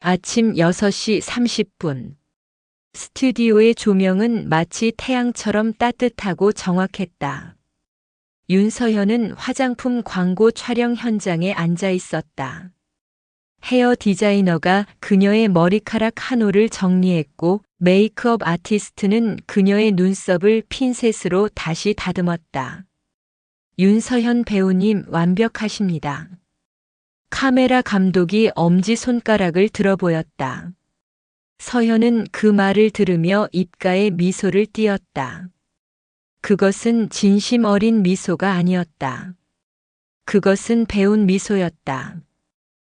아침 6시 30분. 스튜디오의 조명은 마치 태양처럼 따뜻하고 정확했다. 윤서현은 화장품 광고 촬영 현장에 앉아 있었다. 헤어 디자이너가 그녀의 머리카락 한 올을 정리했고 메이크업 아티스트는 그녀의 눈썹을 핀셋으로 다시 다듬었다. 윤서현 배우님 완벽하십니다. 카메라 감독이 엄지손가락을 들어 보였다. 서현은 그 말을 들으며 입가에 미소를 띄었다. 그것은 진심 어린 미소가 아니었다. 그것은 배운 미소였다.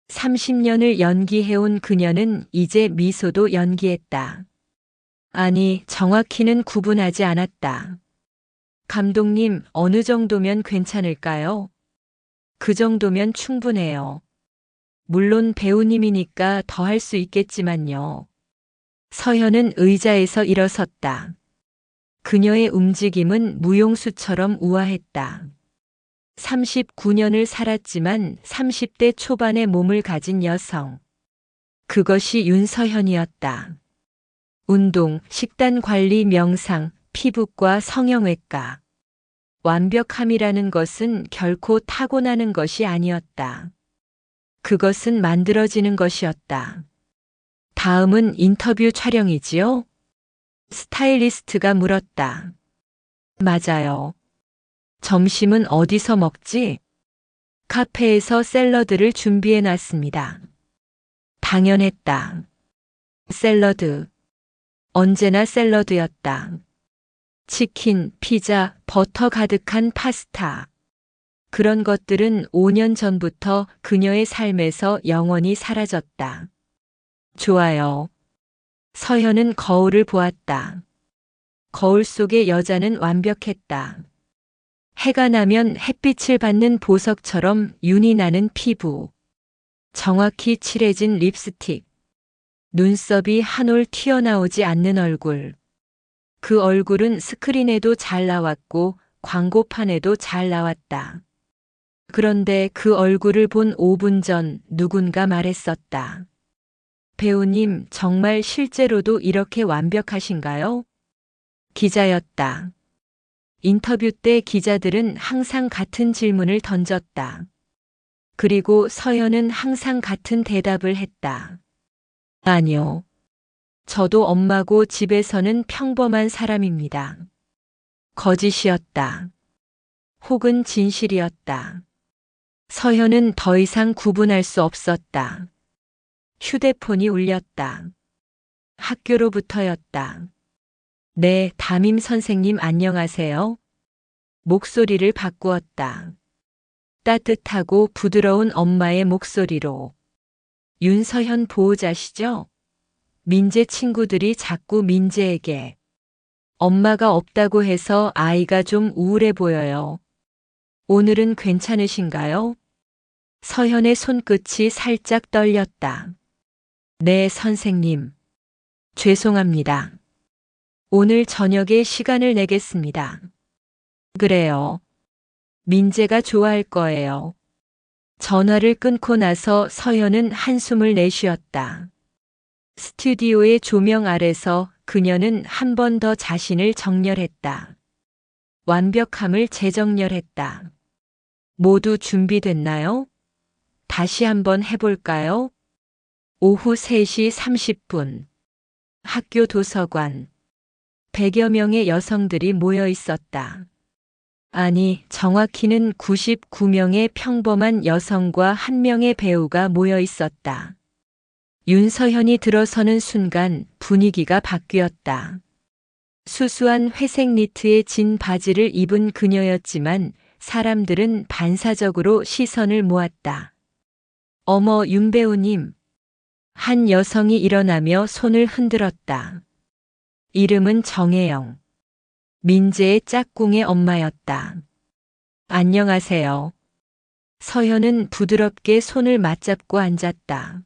30년을 연기해온 그녀는 이제 미소도 연기했다. 아니, 정확히는 구분하지 않았다. 감독님, 어느 정도면 괜찮을까요? 그 정도면 충분해요. 물론 배우님이니까 더 할 수 있겠지만요. 서현은 의자에서 일어섰다. 그녀의 움직임은 무용수처럼 우아했다. 39년을 살았지만 30대 초반의 몸을 가진 여성. 그것이 윤서현이었다. 운동, 식단 관리, 명상, 피부과 성형외과. 완벽함이라는 것은 결코 타고나는 것이 아니었다. 그것은 만들어지는 것이었다. 다음은 인터뷰 촬영이지요? 스타일리스트가 물었다. 맞아요. 점심은 어디서 먹지? 카페에서 샐러드를 준비해 놨습니다. 당연했다. 샐러드. 언제나 샐러드였다. 치킨, 피자, 버터 가득한 파스타. 그런 것들은 5년 전부터 그녀의 삶에서 영원히 사라졌다. 좋아요. 서현은 거울을 보았다. 거울 속의 여자는 완벽했다. 해가 나면 햇빛을 받는 보석처럼 윤이 나는 피부. 정확히 칠해진 립스틱. 눈썹이 한 올 튀어나오지 않는 얼굴. 그 얼굴은 스크린에도 잘 나왔고 광고판에도 잘 나왔다. 그런데 그 얼굴을 본 5분 전 누군가 말했었다. 배우님, 정말 실제로도 이렇게 완벽하신가요? 기자였다. 인터뷰 때 기자들은 항상 같은 질문을 던졌다. 그리고 서현은 항상 같은 대답을 했다. 아니요. 저도 엄마고 집에서는 평범한 사람입니다. 거짓이었다. 혹은 진실이었다. 서현은 더 이상 구분할 수 없었다. 휴대폰이 울렸다. 학교로부터였다. 네, 담임 선생님 안녕하세요. 목소리를 바꾸었다. 따뜻하고 부드러운 엄마의 목소리로. 윤서현 보호자시죠? 민재 친구들이 자꾸 민재에게 엄마가 없다고 해서 아이가 좀 우울해 보여요. 오늘은 괜찮으신가요? 서현의 손끝이 살짝 떨렸다. 네, 선생님. 죄송합니다. 오늘 저녁에 시간을 내겠습니다. 그래요. 민재가 좋아할 거예요. 전화를 끊고 나서 서현은 한숨을 내쉬었다. 스튜디오의 조명 아래서 그녀는 한 번 더 자신을 정렬했다. 완벽함을 재정렬했다. 모두 준비됐나요? 다시 한번 해볼까요? 오후 3시 30분. 학교 도서관. 100여 명의 여성들이 모여 있었다. 아니, 정확히는 99명의 평범한 여성과 1명의 배우가 모여 있었다. 윤서현이 들어서는 순간 분위기가 바뀌었다. 수수한 회색 니트에 진 바지를 입은 그녀였지만 사람들은 반사적으로 시선을 모았다. 어머, 윤 배우님. 한 여성이 일어나며 손을 흔들었다. 이름은 정혜영. 민재의 짝꿍의 엄마였다. 안녕하세요. 서현은 부드럽게 손을 맞잡고 앉았다.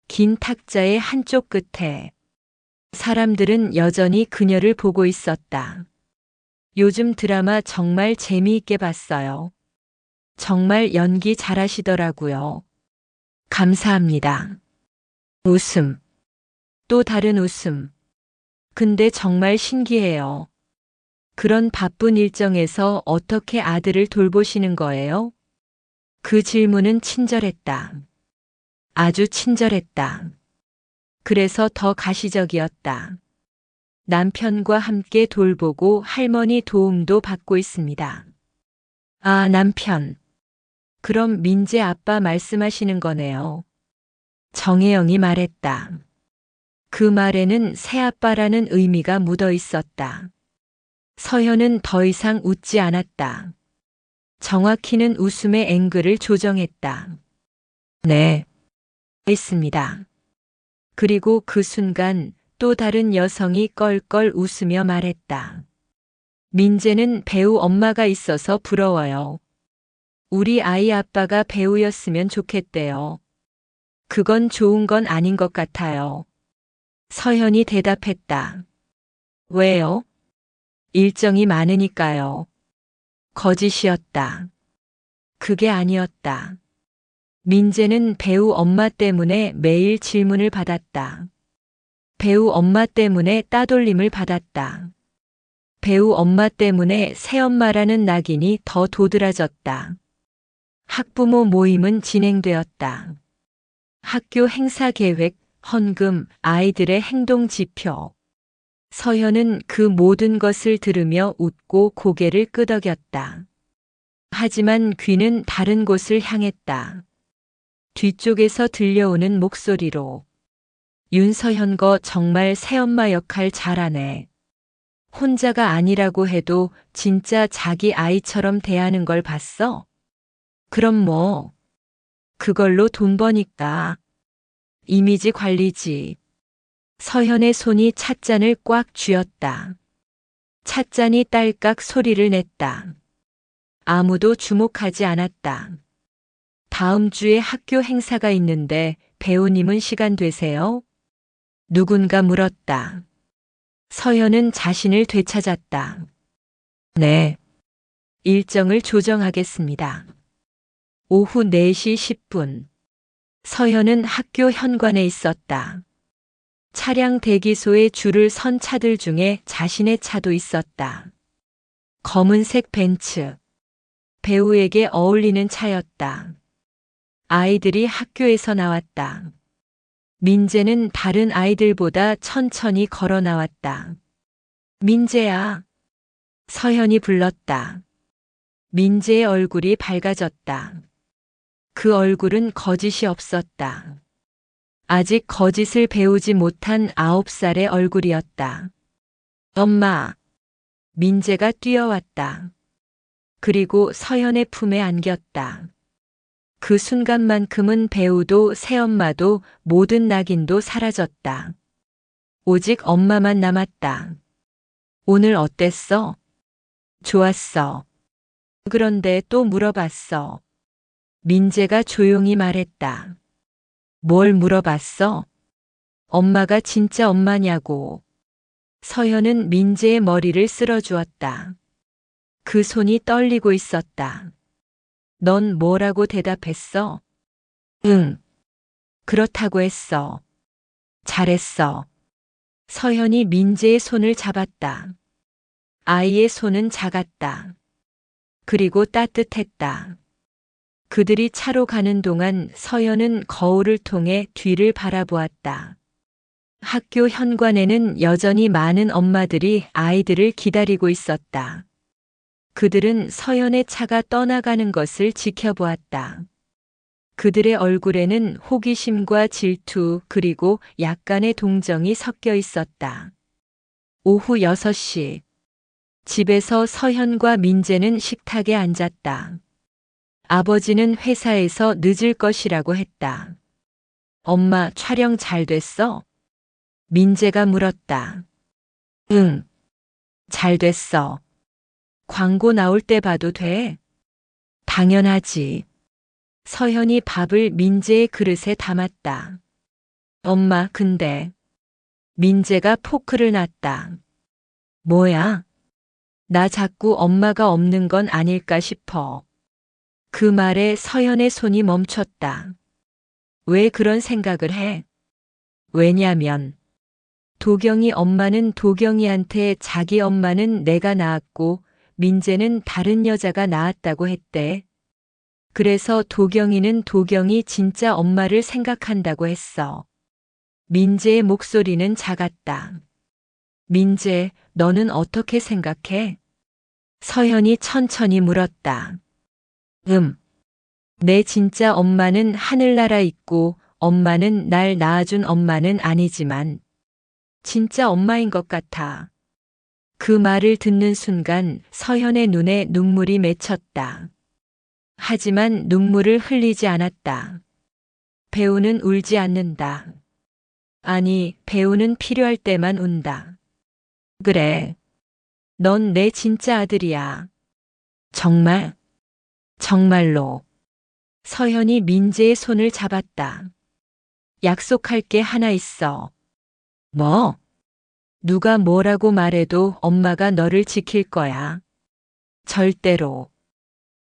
긴 탁자의 한쪽 끝에. 사람들은 여전히 그녀를 보고 있었다. 요즘 드라마 정말 재미있게 봤어요. 정말 연기 잘하시더라고요. 감사합니다. 웃음. 또 다른 웃음. 근데 정말 신기해요. 그런 바쁜 일정에서 어떻게 아들을 돌보시는 거예요? 그 질문은 친절했다. 아주 친절했다. 그래서 더 가시적이었다. 남편과 함께 돌보고 할머니 도움도 받고 있습니다. 아, 남편. 그럼 민재 아빠 말씀하시는 거네요. 정혜영이 말했다. 그 말에는 새아빠라는 의미가 묻어 있었다. 서현은 더 이상 웃지 않았다. 정확히는 웃음의 앵글을 조정했다. 네, 했습니다. 그리고 그 순간 또 다른 여성이 껄껄 웃으며 말했다. 민재는 배우 엄마가 있어서 부러워요. 우리 아이 아빠가 배우였으면 좋겠대요. 그건 좋은 건 아닌 것 같아요. 서현이 대답했다. 왜요? 일정이 많으니까요. 거짓이었다. 그게 아니었다. 민재는 배우 엄마 때문에 매일 질문을 받았다. 배우 엄마 때문에 따돌림을 받았다. 배우 엄마 때문에 새엄마라는 낙인이 더 도드라졌다. 학부모 모임은 진행되었다. 학교 행사 계획, 헌금, 아이들의 행동 지표. 서현은 그 모든 것을 들으며 웃고 고개를 끄덕였다. 하지만 귀는 다른 곳을 향했다. 뒤쪽에서 들려오는 목소리로. 윤서현 거 정말 새엄마 역할 잘하네. 혼자가 아니라고 해도 진짜 자기 아이처럼 대하는 걸 봤어? 그럼 뭐, 그걸로 돈 버니까. 이미지 관리지. 서현의 손이 찻잔을 꽉 쥐었다. 찻잔이 딸깍 소리를 냈다. 아무도 주목하지 않았다. 다음 주에 학교 행사가 있는데 배우님은 시간 되세요? 누군가 물었다. 서현은 자신을 되찾았다. 네. 일정을 조정하겠습니다. 오후 4시 10분. 서현은 학교 현관에 있었다. 차량 대기소에 줄을 선 차들 중에 자신의 차도 있었다. 검은색 벤츠. 배우에게 어울리는 차였다. 아이들이 학교에서 나왔다. 민재는 다른 아이들보다 천천히 걸어 나왔다. 민재야. 서현이 불렀다. 민재의 얼굴이 밝아졌다. 그 얼굴은 거짓이 없었다. 아직 거짓을 배우지 못한 9살의 얼굴이었다. 엄마. 민재가 뛰어왔다. 그리고 서현의 품에 안겼다. 그 순간만큼은 배우도 새엄마도 모든 낙인도 사라졌다. 오직 엄마만 남았다. 오늘 어땠어? 좋았어. 그런데 또 물어봤어. 민재가 조용히 말했다. 뭘 물어봤어? 엄마가 진짜 엄마냐고. 서현은 민재의 머리를 쓸어주었다. 그 손이 떨리고 있었다. 넌 뭐라고 대답했어? 응. 그렇다고 했어. 잘했어. 서현이 민재의 손을 잡았다. 아이의 손은 작았다. 그리고 따뜻했다. 그들이 차로 가는 동안 서현은 거울을 통해 뒤를 바라보았다. 학교 현관에는 여전히 많은 엄마들이 아이들을 기다리고 있었다. 그들은 서현의 차가 떠나가는 것을 지켜보았다. 그들의 얼굴에는 호기심과 질투 그리고 약간의 동정이 섞여 있었다. 오후 6시. 집에서 서현과 민재는 식탁에 앉았다. 아버지는 회사에서 늦을 것이라고 했다. 엄마 촬영 잘 됐어? 민재가 물었다. 응, 잘 됐어. 광고 나올 때 봐도 돼? 당연하지. 서현이 밥을 민재의 그릇에 담았다. 엄마, 근데. 민재가 포크를 놨다. 뭐야? 나 자꾸 엄마가 없는 건 아닐까 싶어. 그 말에 서현의 손이 멈췄다. 왜 그런 생각을 해? 왜냐면 도경이 엄마는 도경이한테 자기 엄마는 내가 낳았고 민재는 다른 여자가 낳았다고 했대. 그래서 도경이는 도경이 진짜 엄마를 생각한다고 했어. 민재의 목소리는 작았다. 민재, 너는 어떻게 생각해? 서현이 천천히 물었다. 내 진짜 엄마는 하늘나라 있고 엄마는 날 낳아준 엄마는 아니지만 진짜 엄마인 것 같아. 그 말을 듣는 순간 서현의 눈에 눈물이 맺혔다. 하지만 눈물을 흘리지 않았다. 배우는 울지 않는다. 아니, 배우는 필요할 때만 운다. 그래. 넌 내 진짜 아들이야. 정말? 정말로. 서현이 민재의 손을 잡았다. 약속할 게 하나 있어. 뭐? 누가 뭐라고 말해도 엄마가 너를 지킬 거야. 절대로.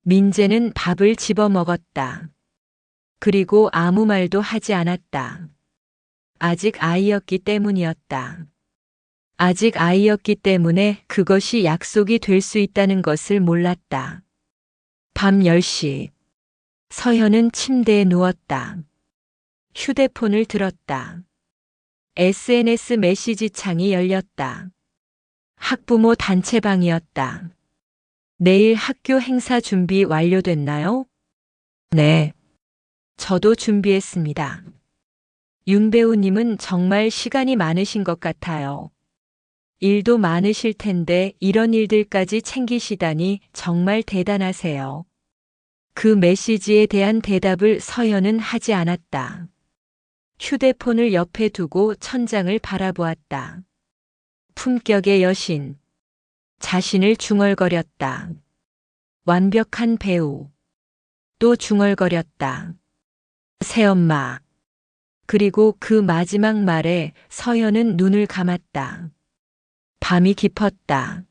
민재는 밥을 집어 먹었다. 그리고 아무 말도 하지 않았다. 아직 아이였기 때문이었다. 아직 아이였기 때문에 그것이 약속이 될 수 있다는 것을 몰랐다. 밤 10시. 서현은 침대에 누웠다. 휴대폰을 들었다. SNS 메시지 창이 열렸다. 학부모 단체방이었다. 내일 학교 행사 준비 완료됐나요? 네. 저도 준비했습니다. 윤 배우님은 정말 시간이 많으신 것 같아요. 일도 많으실 텐데 이런 일들까지 챙기시다니 정말 대단하세요. 그 메시지에 대한 대답을 서현은 하지 않았다. 휴대폰을 옆에 두고 천장을 바라보았다. 품격의 여신. 자신을 중얼거렸다. 완벽한 배우. 또 중얼거렸다. 새엄마. 그리고 그 마지막 말에 서현은 눈을 감았다. 밤이 깊었다.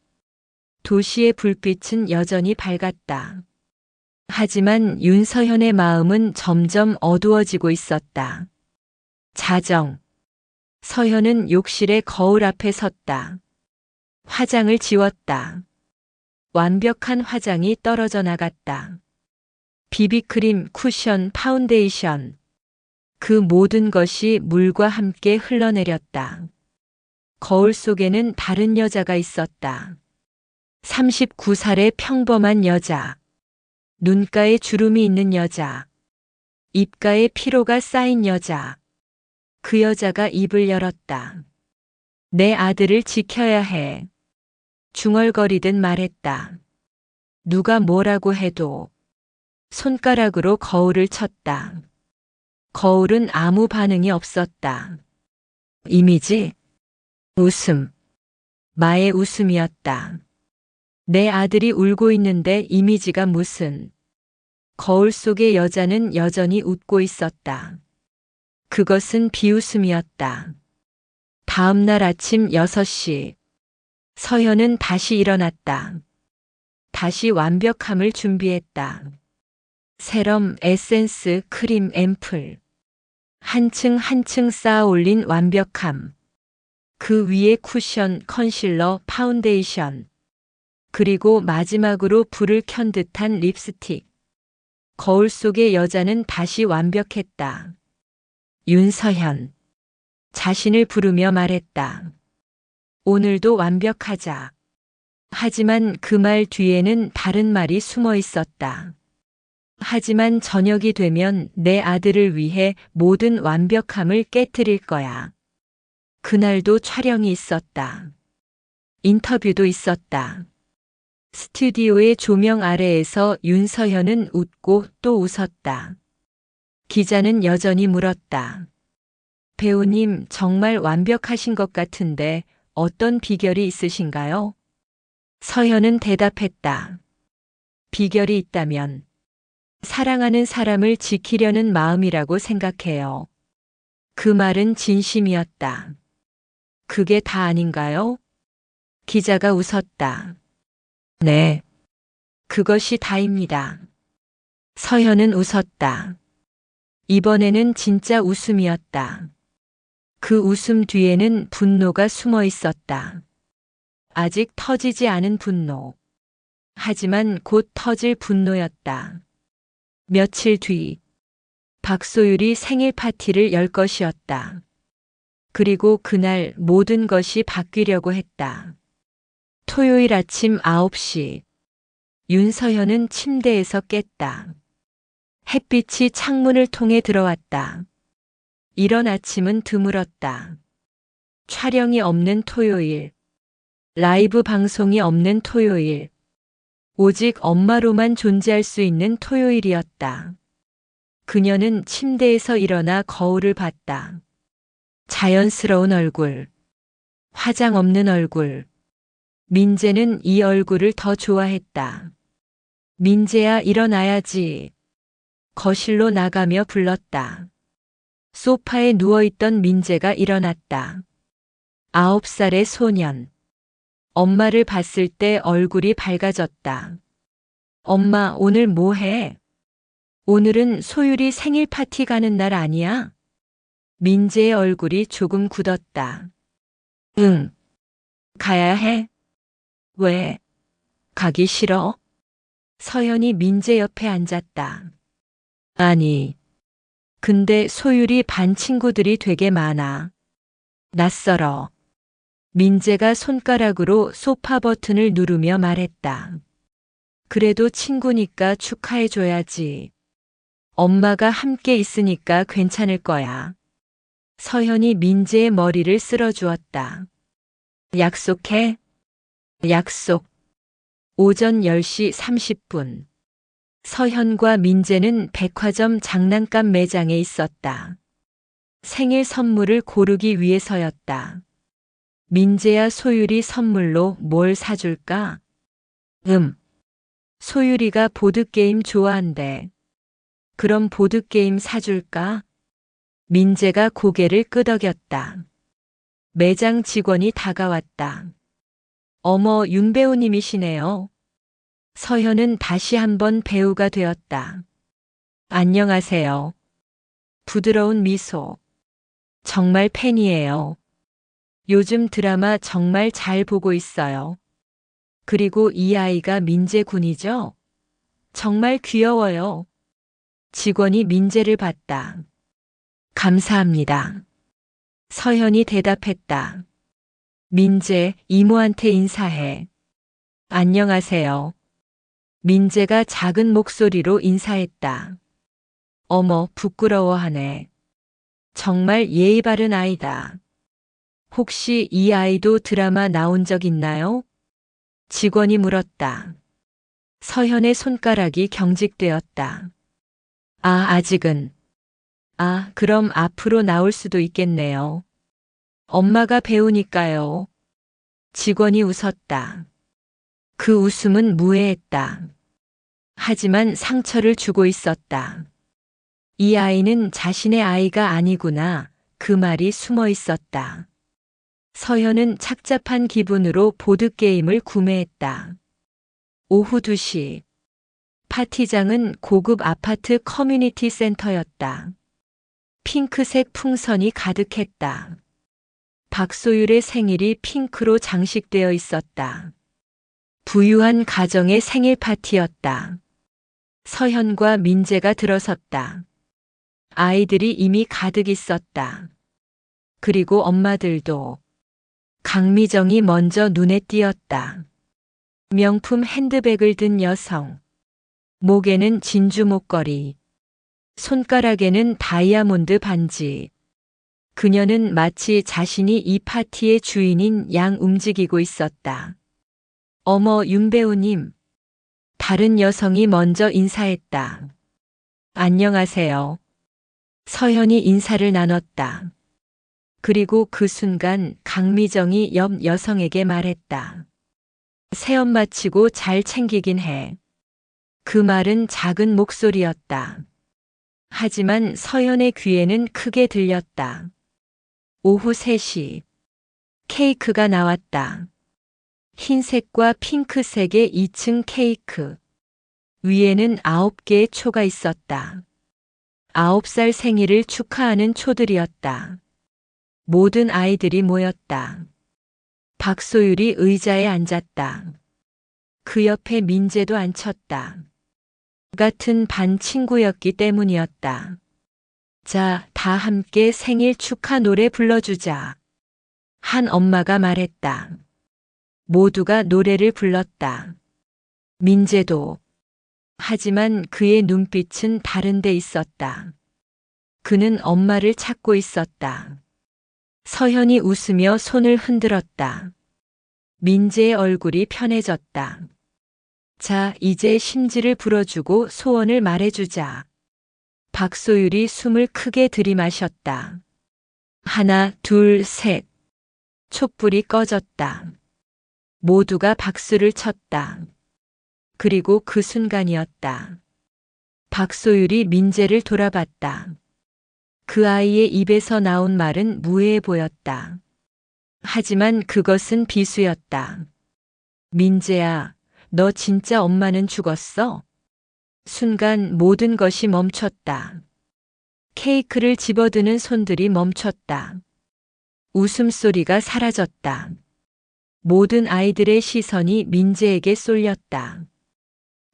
도시의 불빛은 여전히 밝았다. 하지만 윤서현의 마음은 점점 어두워지고 있었다. 자정. 서현은 욕실의 거울 앞에 섰다. 화장을 지웠다. 완벽한 화장이 떨어져 나갔다. 비비크림, 쿠션, 파운데이션. 그 모든 것이 물과 함께 흘러내렸다. 거울 속에는 다른 여자가 있었다. 39살의 평범한 여자. 눈가에 주름이 있는 여자. 입가에 피로가 쌓인 여자. 그 여자가 입을 열었다. 내 아들을 지켜야 해. 중얼거리듯 말했다. 누가 뭐라고 해도. 손가락으로 거울을 쳤다. 거울은 아무 반응이 없었다. 이미지? 웃음. 마의 웃음이었다. 내 아들이 울고 있는데 이미지가 무슨. 거울 속의 여자는 여전히 웃고 있었다. 그것은 비웃음이었다. 다음 날 아침 6시. 서현은 다시 일어났다. 다시 완벽함을 준비했다. 세럼, 에센스, 크림, 앰플. 한층 한층 쌓아 올린 완벽함. 그 위에 쿠션, 컨실러, 파운데이션. 그리고 마지막으로 불을 켠 듯한 립스틱. 거울 속의 여자는 다시 완벽했다. 윤서현. 자신을 부르며 말했다. 오늘도 완벽하자. 하지만 그 말 뒤에는 다른 말이 숨어 있었다. 하지만 저녁이 되면 내 아들을 위해 모든 완벽함을 깨트릴 거야. 그날도 촬영이 있었다. 인터뷰도 있었다. 스튜디오의 조명 아래에서 윤서현은 웃고 또 웃었다. 기자는 여전히 물었다. 배우님, 정말 완벽하신 것 같은데 어떤 비결이 있으신가요? 서현은 대답했다. 비결이 있다면 사랑하는 사람을 지키려는 마음이라고 생각해요. 그 말은 진심이었다. 그게 다 아닌가요? 기자가 웃었다. 네. 그것이 다입니다. 서현은 웃었다. 이번에는 진짜 웃음이었다. 그 그 웃음 뒤에는 분노가 숨어 있었다. 아직 터지지 않은 분노. 하지만 곧 터질 분노였다. 며칠 뒤, 박소율이 생일 파티를 열 것이었다. 그리고 그날 모든 것이 바뀌려고 했다. 토요일 아침 9시, 윤서현은 침대에서 깼다. 햇빛이 창문을 통해 들어왔다. 이런 아침은 드물었다. 촬영이 없는 토요일, 라이브 방송이 없는 토요일, 오직 엄마로만 존재할 수 있는 토요일이었다. 그녀는 침대에서 일어나 거울을 봤다. 자연스러운 얼굴, 화장 없는 얼굴. 민재는 이 얼굴을 더 좋아했다. 민재야, 일어나야지. 거실로 나가며 불렀다. 소파에 누워있던 민재가 일어났다. 9살의 소년. 엄마를 봤을 때 얼굴이 밝아졌다. 엄마, 오늘 뭐 해? 오늘은 소율이 생일 파티 가는 날 아니야? 민재의 얼굴이 조금 굳었다. 응. 가야 해? 왜? 가기 싫어? 서연이 민재 옆에 앉았다. 아니. 근데 소율이 반 친구들이 되게 많아. 낯설어. 민재가 손가락으로 소파 버튼을 누르며 말했다. 그래도 친구니까 축하해줘야지. 엄마가 함께 있으니까 괜찮을 거야. 서현이 민재의 머리를 쓸어주었다. 약속해? 약속. 오전 10시 30분. 서현과 민재는 백화점 장난감 매장에 있었다. 생일 선물을 고르기 위해서였다. 민재야, 소율이 선물로 뭘 사줄까? 소율이가 보드게임 좋아한대. 그럼 보드게임 사줄까? 민재가 고개를 끄덕였다. 매장 직원이 다가왔다. 어머, 윤 배우님이시네요. 서현은 다시 한번 배우가 되었다. 안녕하세요. 부드러운 미소. 정말 팬이에요. 요즘 드라마 정말 잘 보고 있어요. 그리고 이 아이가 민재 군이죠? 정말 귀여워요. 직원이 민재를 봤다. 감사합니다. 서현이 대답했다. 민재, 이모한테 인사해. 안녕하세요. 민재가 작은 목소리로 인사했다. 어머, 부끄러워하네. 정말 예의 바른 아이다. 혹시 이 아이도 드라마 나온 적 있나요? 직원이 물었다. 서현의 손가락이 경직되었다. 아직은. 그럼 앞으로 나올 수도 있겠네요. 엄마가 배우니까요. 직원이 웃었다. 그 웃음은 무해했다. 하지만 상처를 주고 있었다. 이 아이는 자신의 아이가 아니구나. 그 말이 숨어 있었다. 서현은 착잡한 기분으로 보드게임을 구매했다. 오후 2시. 파티장은 고급 아파트 커뮤니티 센터였다. 핑크색 풍선이 가득했다. 박소율의 생일이 핑크로 장식되어 있었다. 부유한 가정의 생일 파티였다. 서현과 민재가 들어섰다. 아이들이 이미 가득 있었다. 그리고 엄마들도. 강미정이 먼저 눈에 띄었다. 명품 핸드백을 든 여성. 목에는 진주 목걸이. 손가락에는 다이아몬드 반지. 그녀는 마치 자신이 이 파티의 주인인 양 움직이고 있었다. 어머, 윤 배우님. 다른 여성이 먼저 인사했다. 안녕하세요. 서현이 인사를 나눴다. 그리고 그 순간 강미정이 옆 여성에게 말했다. 새엄마 치고 잘 챙기긴 해. 그 말은 작은 목소리였다. 하지만 서현의 귀에는 크게 들렸다. 오후 3시. 케이크가 나왔다. 흰색과 핑크색의 2층 케이크. 위에는 9개의 초가 있었다. 9살 생일을 축하하는 초들이었다. 모든 아이들이 모였다. 박소율이 의자에 앉았다. 그 옆에 민재도 앉혔다. 같은 반 친구였기 때문이었다. 자, 다 함께 생일 축하 노래 불러주자. 한 엄마가 말했다. 모두가 노래를 불렀다. 민재도. 하지만 그의 눈빛은 다른 데 있었다. 그는 엄마를 찾고 있었다. 서현이 웃으며 손을 흔들었다. 민재의 얼굴이 편해졌다. 자, 이제 심지를 불어주고 소원을 말해주자. 박소율이 숨을 크게 들이마셨다. 하나, 둘, 셋. 촛불이 꺼졌다. 모두가 박수를 쳤다. 그리고 그 순간이었다. 박소율이 민재를 돌아봤다. 그 아이의 입에서 나온 말은 무해해 보였다. 하지만 그것은 비수였다. 민재야, 너 진짜 엄마는 죽었어? 순간 모든 것이 멈췄다. 케이크를 집어드는 손들이 멈췄다. 웃음소리가 사라졌다. 모든 아이들의 시선이 민재에게 쏠렸다.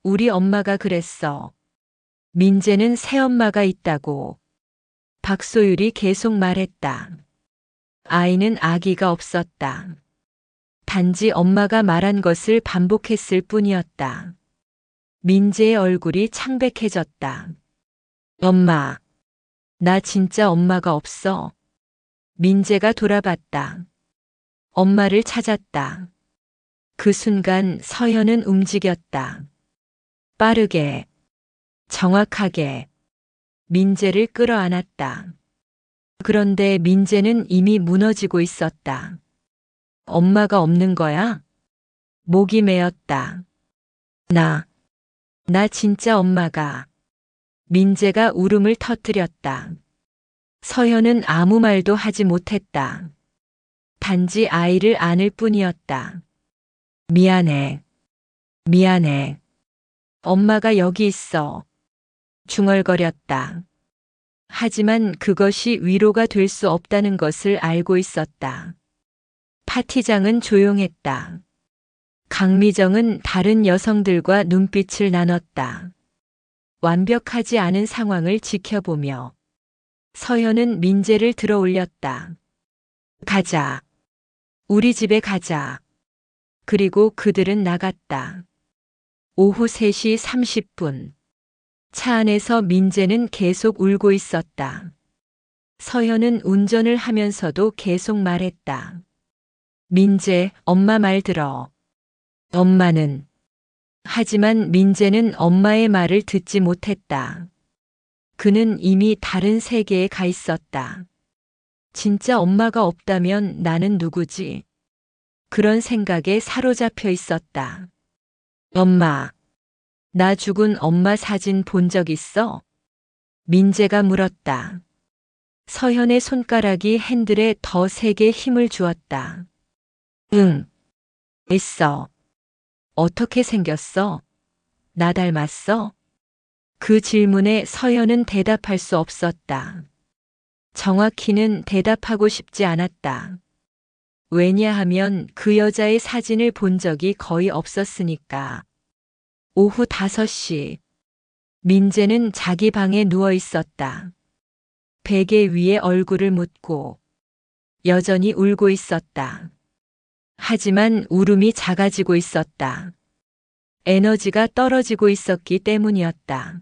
우리 엄마가 그랬어. 민재는 새엄마가 있다고. 박소율이 계속 말했다. 아이는 아기가 없었다. 단지 엄마가 말한 것을 반복했을 뿐이었다. 민재의 얼굴이 창백해졌다. 엄마, 나 진짜 엄마가 없어. 민재가 돌아봤다. 엄마를 찾았다. 그 순간 서현은 움직였다. 빠르게, 정확하게 민재를 끌어안았다. 그런데 민재는 이미 무너지고 있었다. 엄마가 없는 거야? 목이 메었다. 나 진짜 엄마가. 민재가 울음을 터뜨렸다. 서현은 아무 말도 하지 못했다. 단지 아이를 안을 뿐이었다. 미안해. 미안해. 엄마가 여기 있어. 중얼거렸다. 하지만 그것이 위로가 될 수 없다는 것을 알고 있었다. 파티장은 조용했다. 강미정은 다른 여성들과 눈빛을 나눴다. 완벽하지 않은 상황을 지켜보며 서현은 민재를 들어 올렸다. 가자. 우리 집에 가자. 그리고 그들은 나갔다. 오후 3시 30분. 차 안에서 민재는 계속 울고 있었다. 서현은 운전을 하면서도 계속 말했다. 민재, 엄마 말 들어. 엄마는. 하지만 민재는 엄마의 말을 듣지 못했다. 그는 이미 다른 세계에 가 있었다. 진짜 엄마가 없다면 나는 누구지? 그런 생각에 사로잡혀 있었다. 엄마, 나 죽은 엄마 사진 본 적 있어? 민재가 물었다. 서현의 손가락이 핸들에 더 세게 힘을 주었다. 응, 있어. 어떻게 생겼어? 나 닮았어? 그 질문에 서현은 대답할 수 없었다. 정확히는 대답하고 싶지 않았다. 왜냐하면 그 여자의 사진을 본 적이 거의 없었으니까. 오후 5시. 민재는 자기 방에 누워 있었다. 베개 위에 얼굴을 묻고 여전히 울고 있었다. 하지만 울음이 작아지고 있었다. 에너지가 떨어지고 있었기 때문이었다.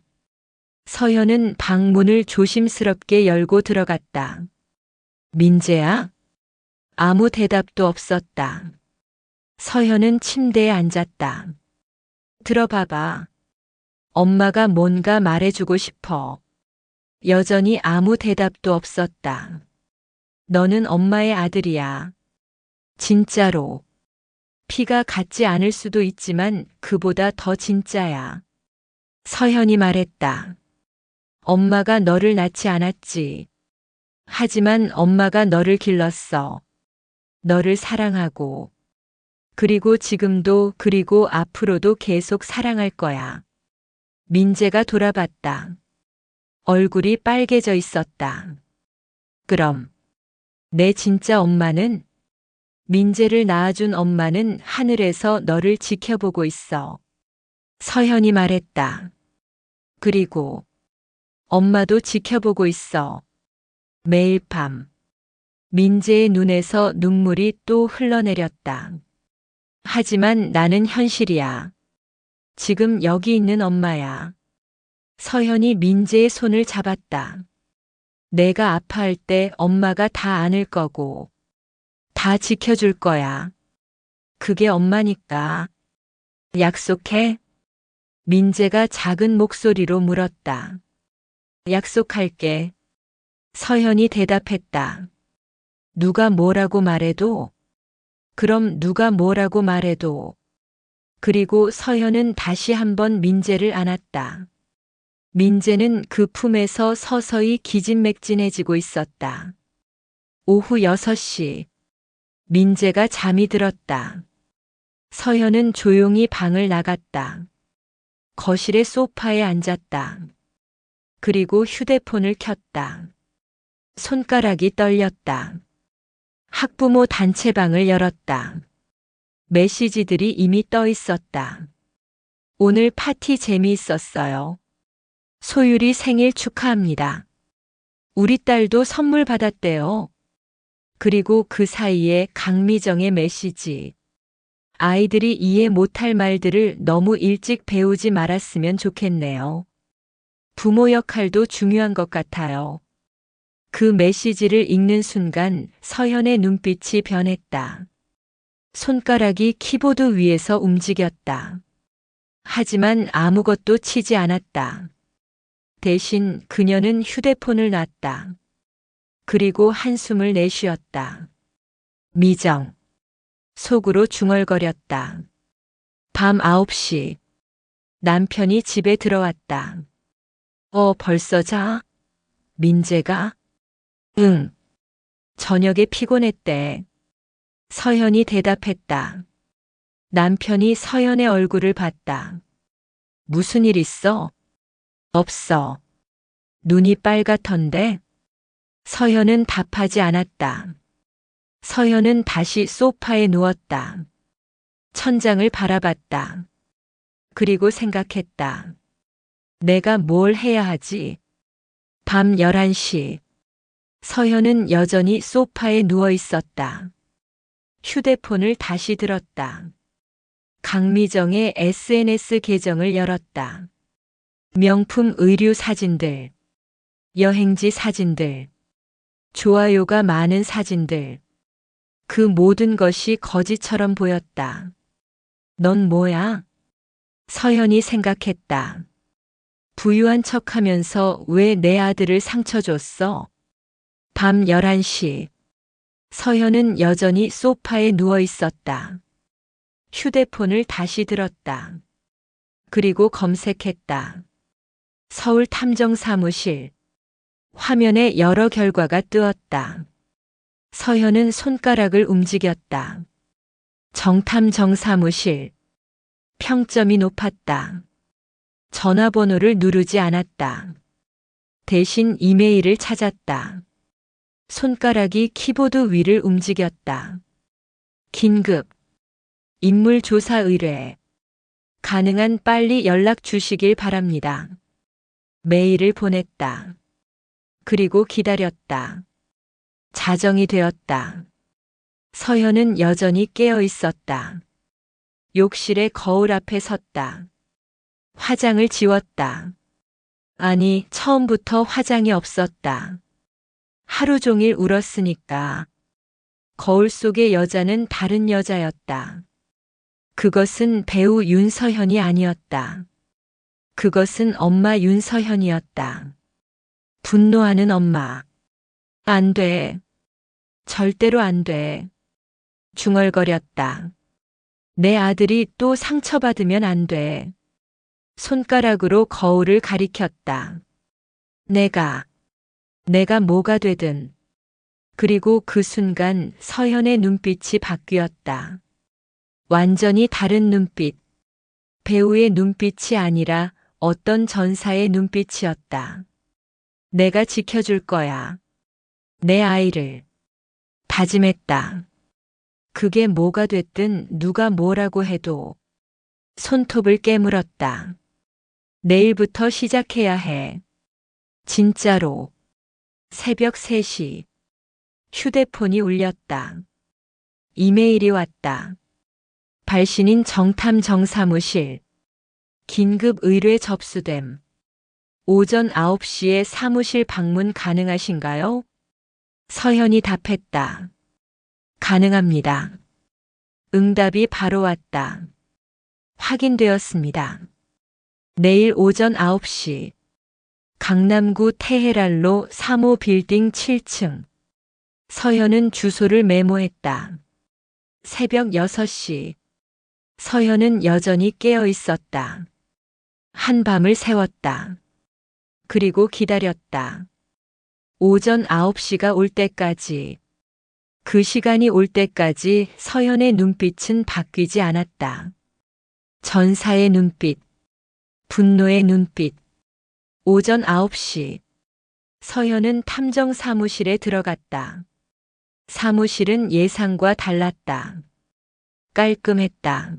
서현은 방문을 조심스럽게 열고 들어갔다. 민재야? 아무 대답도 없었다. 서현은 침대에 앉았다. 들어봐봐. 엄마가 뭔가 말해주고 싶어. 여전히 아무 대답도 없었다. 너는 엄마의 아들이야. 진짜로. 피가 같지 않을 수도 있지만 그보다 더 진짜야. 서현이 말했다. 엄마가 너를 낳지 않았지. 하지만 엄마가 너를 길렀어. 너를 사랑하고. 그리고 지금도 그리고 앞으로도 계속 사랑할 거야. 민재가 돌아봤다. 얼굴이 빨개져 있었다. 그럼 내 진짜 엄마는, 민재를 낳아준 엄마는 하늘에서 너를 지켜보고 있어. 서현이 말했다. 그리고 엄마도 지켜보고 있어. 매일 밤 민재의 눈에서 눈물이 또 흘러내렸다. 하지만 나는 현실이야. 지금 여기 있는 엄마야. 서현이 민재의 손을 잡았다. 내가 아파할 때 엄마가 다 안을 거고 다 지켜줄 거야. 그게 엄마니까. 약속해? 민재가 작은 목소리로 물었다. 약속할게. 서현이 대답했다. 누가 뭐라고 말해도, 그럼 누가 뭐라고 말해도. 그리고 서현은 다시 한번 민재를 안았다. 민재는 그 품에서 서서히 기진맥진해지고 있었다. 오후 6시, 민재가 잠이 들었다. 서현은 조용히 방을 나갔다. 거실의 소파에 앉았다. 그리고 휴대폰을 켰다. 손가락이 떨렸다. 학부모 단체방을 열었다. 메시지들이 이미 떠 있었다. 오늘 파티 재미있었어요. 소율이 생일 축하합니다. 우리 딸도 선물 받았대요. 그리고 그 사이에 강미정의 메시지. 아이들이 이해 못할 말들을 너무 일찍 배우지 말았으면 좋겠네요. 부모 역할도 중요한 것 같아요. 그 메시지를 읽는 순간 서현의 눈빛이 변했다. 손가락이 키보드 위에서 움직였다. 하지만 아무것도 치지 않았다. 대신 그녀는 휴대폰을 놨다. 그리고 한숨을 내쉬었다. 미정. 속으로 중얼거렸다. 밤 9시. 남편이 집에 들어왔다. 벌써 자? 민재가? 응. 저녁에 피곤했대. 서현이 대답했다. 남편이 서현의 얼굴을 봤다. 무슨 일 있어? 없어. 눈이 빨갛던데? 서현은 답하지 않았다. 서현은 다시 소파에 누웠다. 천장을 바라봤다. 그리고 생각했다. 내가 뭘 해야 하지? 밤 11시. 서현은 여전히 소파에 누워 있었다. 휴대폰을 다시 들었다. 강미정의 SNS 계정을 열었다. 명품 의류 사진들, 여행지 사진들, 좋아요가 많은 사진들. 그 모든 것이 거짓처럼 보였다. 넌 뭐야? 서현이 생각했다. 부유한 척하면서 왜 내 아들을 상처 줬어? 밤 11시. 서현은 여전히 소파에 누워 있었다. 휴대폰을 다시 들었다. 그리고 검색했다. 서울 탐정사무실. 화면에 여러 결과가 뜨었다. 서현은 손가락을 움직였다. 정탐정사무실. 평점이 높았다. 전화번호를 누르지 않았다. 대신 이메일을 찾았다. 손가락이 키보드 위를 움직였다. 긴급. 인물 조사 의뢰. 가능한 빨리 연락 주시길 바랍니다. 메일을 보냈다. 그리고 기다렸다. 자정이 되었다. 서현은 여전히 깨어 있었다. 욕실의 거울 앞에 섰다. 화장을 지웠다. 아니, 처음부터 화장이 없었다. 하루 종일 울었으니까. 거울 속의 여자는 다른 여자였다. 그것은 배우 윤서현이 아니었다. 그것은 엄마 윤서현이었다. 분노하는 엄마. 안 돼. 절대로 안 돼. 중얼거렸다. 내 아들이 또 상처받으면 안 돼. 손가락으로 거울을 가리켰다. 내가 뭐가 되든. 그리고 그 순간 서현의 눈빛이 바뀌었다. 완전히 다른 눈빛. 배우의 눈빛이 아니라 어떤 전사의 눈빛이었다. 내가 지켜줄 거야. 내 아이를. 다짐했다. 그게 뭐가 됐든 누가 뭐라고 해도 손톱을 깨물었다. 내일부터 시작해야 해. 진짜로. 새벽 3시. 휴대폰이 울렸다. 이메일이 왔다. 발신인 정탐정 사무실. 긴급 의뢰 접수됨. 오전 9시에 사무실 방문 가능하신가요? 서현이 답했다. 가능합니다. 응답이 바로 왔다. 확인되었습니다. 내일 오전 9시. 강남구 테헤랄로 3호 빌딩 7층. 서현은 주소를 메모했다. 새벽 6시. 서현은 여전히 깨어 있었다. 한밤을 새웠다. 그리고 기다렸다. 오전 9시가 올 때까지. 그 시간이 올 때까지 서현의 눈빛은 바뀌지 않았다. 전사의 눈빛, 분노의 눈빛. 오전 9시. 서현은 탐정 사무실에 들어갔다. 사무실은 예상과 달랐다. 깔끔했다.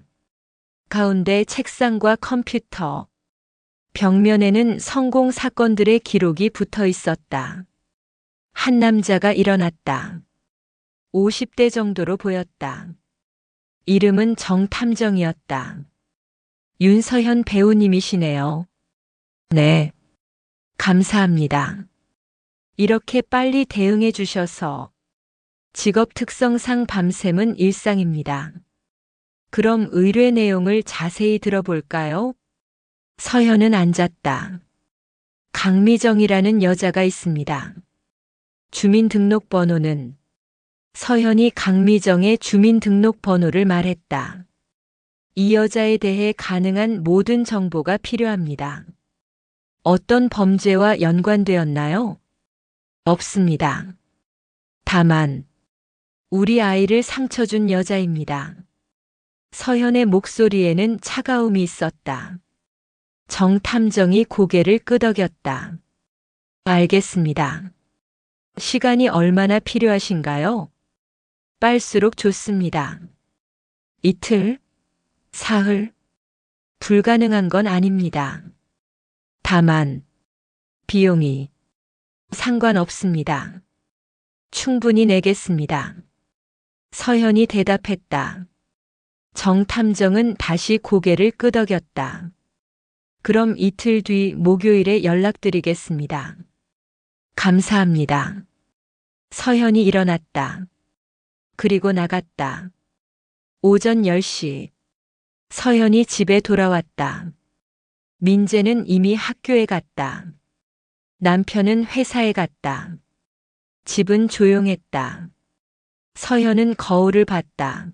가운데 책상과 컴퓨터. 벽면에는 성공 사건들의 기록이 붙어 있었다. 한 남자가 일어났다. 50대 정도로 보였다. 이름은 정탐정이었다. 윤서현 배우님이시네요. 네. 감사합니다. 이렇게 빨리 대응해 주셔서. 직업 특성상 밤샘은 일상입니다. 그럼 의뢰 내용을 자세히 들어볼까요? 서현은 앉았다. 강미정이라는 여자가 있습니다. 주민등록번호는. 서현이 강미정의 주민등록번호를 말했다. 이 여자에 대해 가능한 모든 정보가 필요합니다. 어떤 범죄와 연관되었나요? 없습니다. 다만 우리 아이를 상처 준 여자입니다. 서현의 목소리에는 차가움이 있었다. 정탐정이 고개를 끄덕였다. 알겠습니다. 시간이 얼마나 필요하신가요? 빨수록 좋습니다. 이틀? 사흘? 불가능한 건 아닙니다. 다만 비용이 상관없습니다. 충분히 내겠습니다. 서현이 대답했다. 정탐정은 다시 고개를 끄덕였다. 그럼 이틀 뒤 목요일에 연락드리겠습니다. 감사합니다. 서현이 일어났다. 그리고 나갔다. 오전 10시. 서현이 집에 돌아왔다. 민재는 이미 학교에 갔다. 남편은 회사에 갔다. 집은 조용했다. 서현은 거울을 봤다.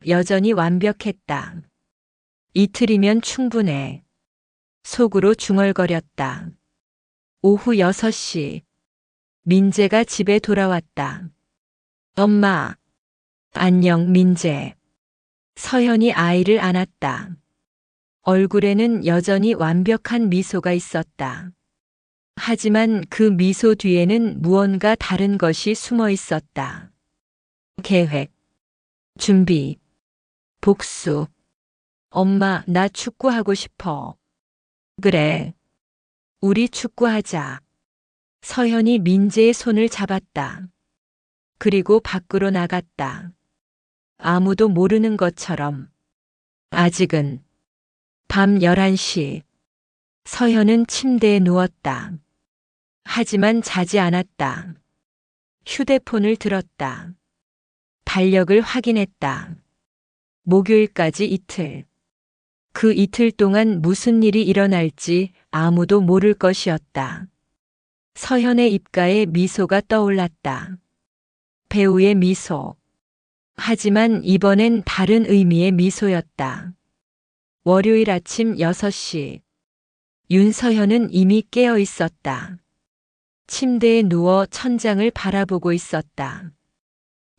여전히 완벽했다. 이틀이면 충분해. 속으로 중얼거렸다. 오후 6시. 민재가 집에 돌아왔다. 엄마. 안녕, 민재. 서현이 아이를 안았다. 얼굴에는 여전히 완벽한 미소가 있었다. 하지만 그 미소 뒤에는 무언가 다른 것이 숨어 있었다. 계획, 준비, 복수. 엄마, 나 축구하고 싶어. 그래. 우리 축구하자. 서현이 민재의 손을 잡았다. 그리고 밖으로 나갔다. 아무도 모르는 것처럼. 아직은. 밤 11시. 서현은 침대에 누웠다. 하지만 자지 않았다. 휴대폰을 들었다. 달력을 확인했다. 목요일까지 이틀. 그 이틀 동안 무슨 일이 일어날지 아무도 모를 것이었다. 서현의 입가에 미소가 떠올랐다. 배우의 미소. 하지만 이번엔 다른 의미의 미소였다. 월요일 아침 6시. 윤서현은 이미 깨어 있었다. 침대에 누워 천장을 바라보고 있었다.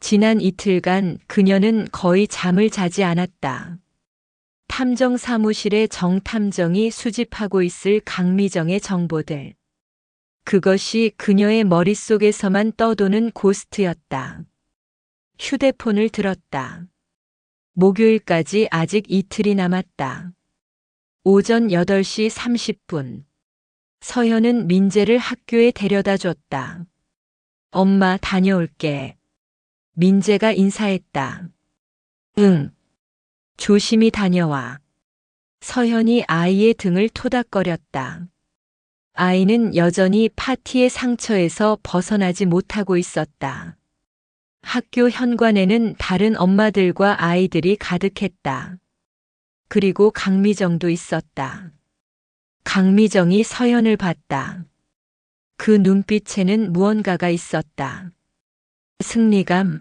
지난 이틀간 그녀는 거의 잠을 자지 않았다. 탐정 사무실의 정탐정이 수집하고 있을 강미정의 정보들. 그것이 그녀의 머릿속에서만 떠도는 고스트였다. 휴대폰을 들었다. 목요일까지 아직 이틀이 남았다. 오전 8시 30분. 서현은 민재를 학교에 데려다 줬다. 엄마 다녀올게. 민재가 인사했다. 응. 조심히 다녀와. 서현이 아이의 등을 토닥거렸다. 아이는 여전히 파티의 상처에서 벗어나지 못하고 있었다. 학교 현관에는 다른 엄마들과 아이들이 가득했다. 그리고 강미정도 있었다. 강미정이 서현을 봤다. 그 눈빛에는 무언가가 있었다. 승리감?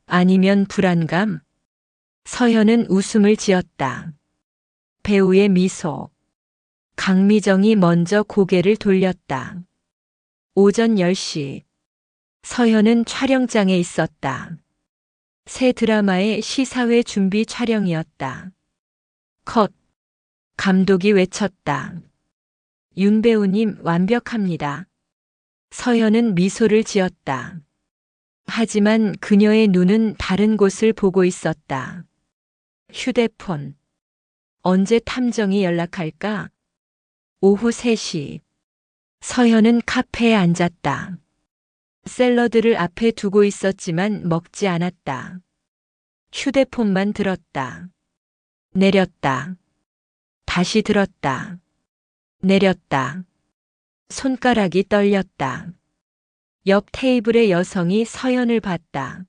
아니면 불안감? 서현은 웃음을 지었다. 배우의 미소. 강미정이 먼저 고개를 돌렸다. 오전 10시. 서현은 촬영장에 있었다. 새 드라마의 시사회 준비 촬영이었다. 컷. 감독이 외쳤다. 윤 배우님 완벽합니다. 서현은 미소를 지었다. 하지만 그녀의 눈은 다른 곳을 보고 있었다. 휴대폰. 언제 탐정이 연락할까? 오후 3시. 서현은 카페에 앉았다. 샐러드를 앞에 두고 있었지만 먹지 않았다. 휴대폰만 들었다. 내렸다. 다시 들었다. 내렸다. 손가락이 떨렸다. 옆 테이블의 여성이 서현을 봤다.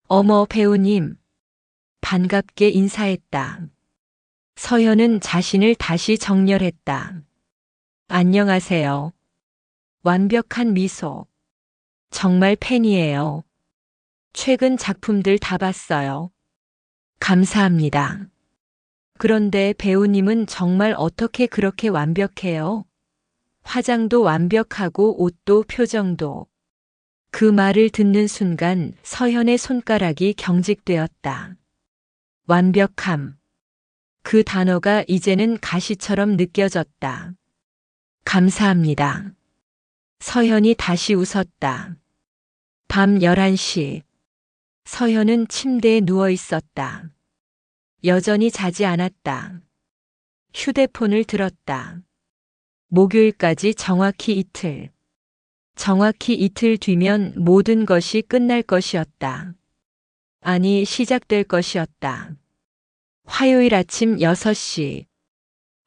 어머 배우님. 반갑게 인사했다. 서현은 자신을 다시 정렬했다. 안녕하세요. 완벽한 미소. 정말 팬이에요. 최근 작품들 다 봤어요. 감사합니다. 그런데 배우님은 정말 어떻게 그렇게 완벽해요? 화장도 완벽하고 옷도 표정도. 그 말을 듣는 순간 서현의 손가락이 경직되었다. 완벽함. 그 단어가 이제는 가시처럼 느껴졌다. 감사합니다. 서현이 다시 웃었다. 밤 11시. 서현은 침대에 누워 있었다. 여전히 자지 않았다. 휴대폰을 들었다. 목요일까지 정확히 이틀. 정확히 이틀 뒤면 모든 것이 끝날 것이었다. 아니, 시작될 것이었다. 화요일 아침 6시.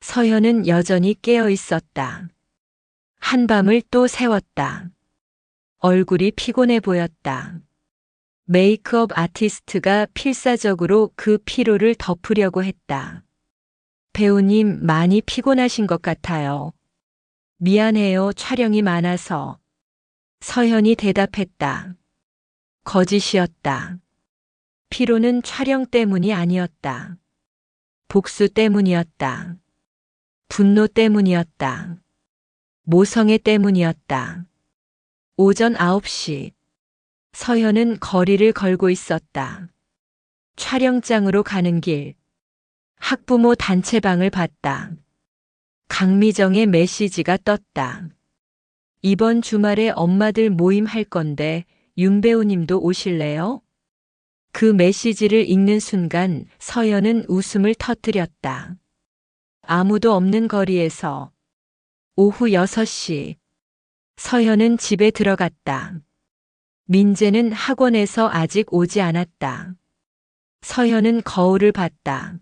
서현은 여전히 깨어 있었다. 한밤을 또 새웠다. 얼굴이 피곤해 보였다. 메이크업 아티스트가 필사적으로 그 피로를 덮으려고 했다. 배우님 많이 피곤하신 것 같아요. 미안해요. 촬영이 많아서. 서현이 대답했다. 거짓이었다. 피로는 촬영 때문이 아니었다. 복수 때문이었다. 분노 때문이었다. 모성애 때문이었다. 오전 9시. 서현은 거리를 걸고 있었다. 촬영장으로 가는 길. 학부모 단체방을 봤다. 강미정의 메시지가 떴다. 이번 주말에 엄마들 모임 할 건데 윤 배우님도 오실래요? 그 메시지를 읽는 순간 서현은 웃음을 터뜨렸다. 아무도 없는 거리에서. 오후 6시. 서현은 집에 들어갔다. 민재는 학원에서 아직 오지 않았다. 서현은 거울을 봤다.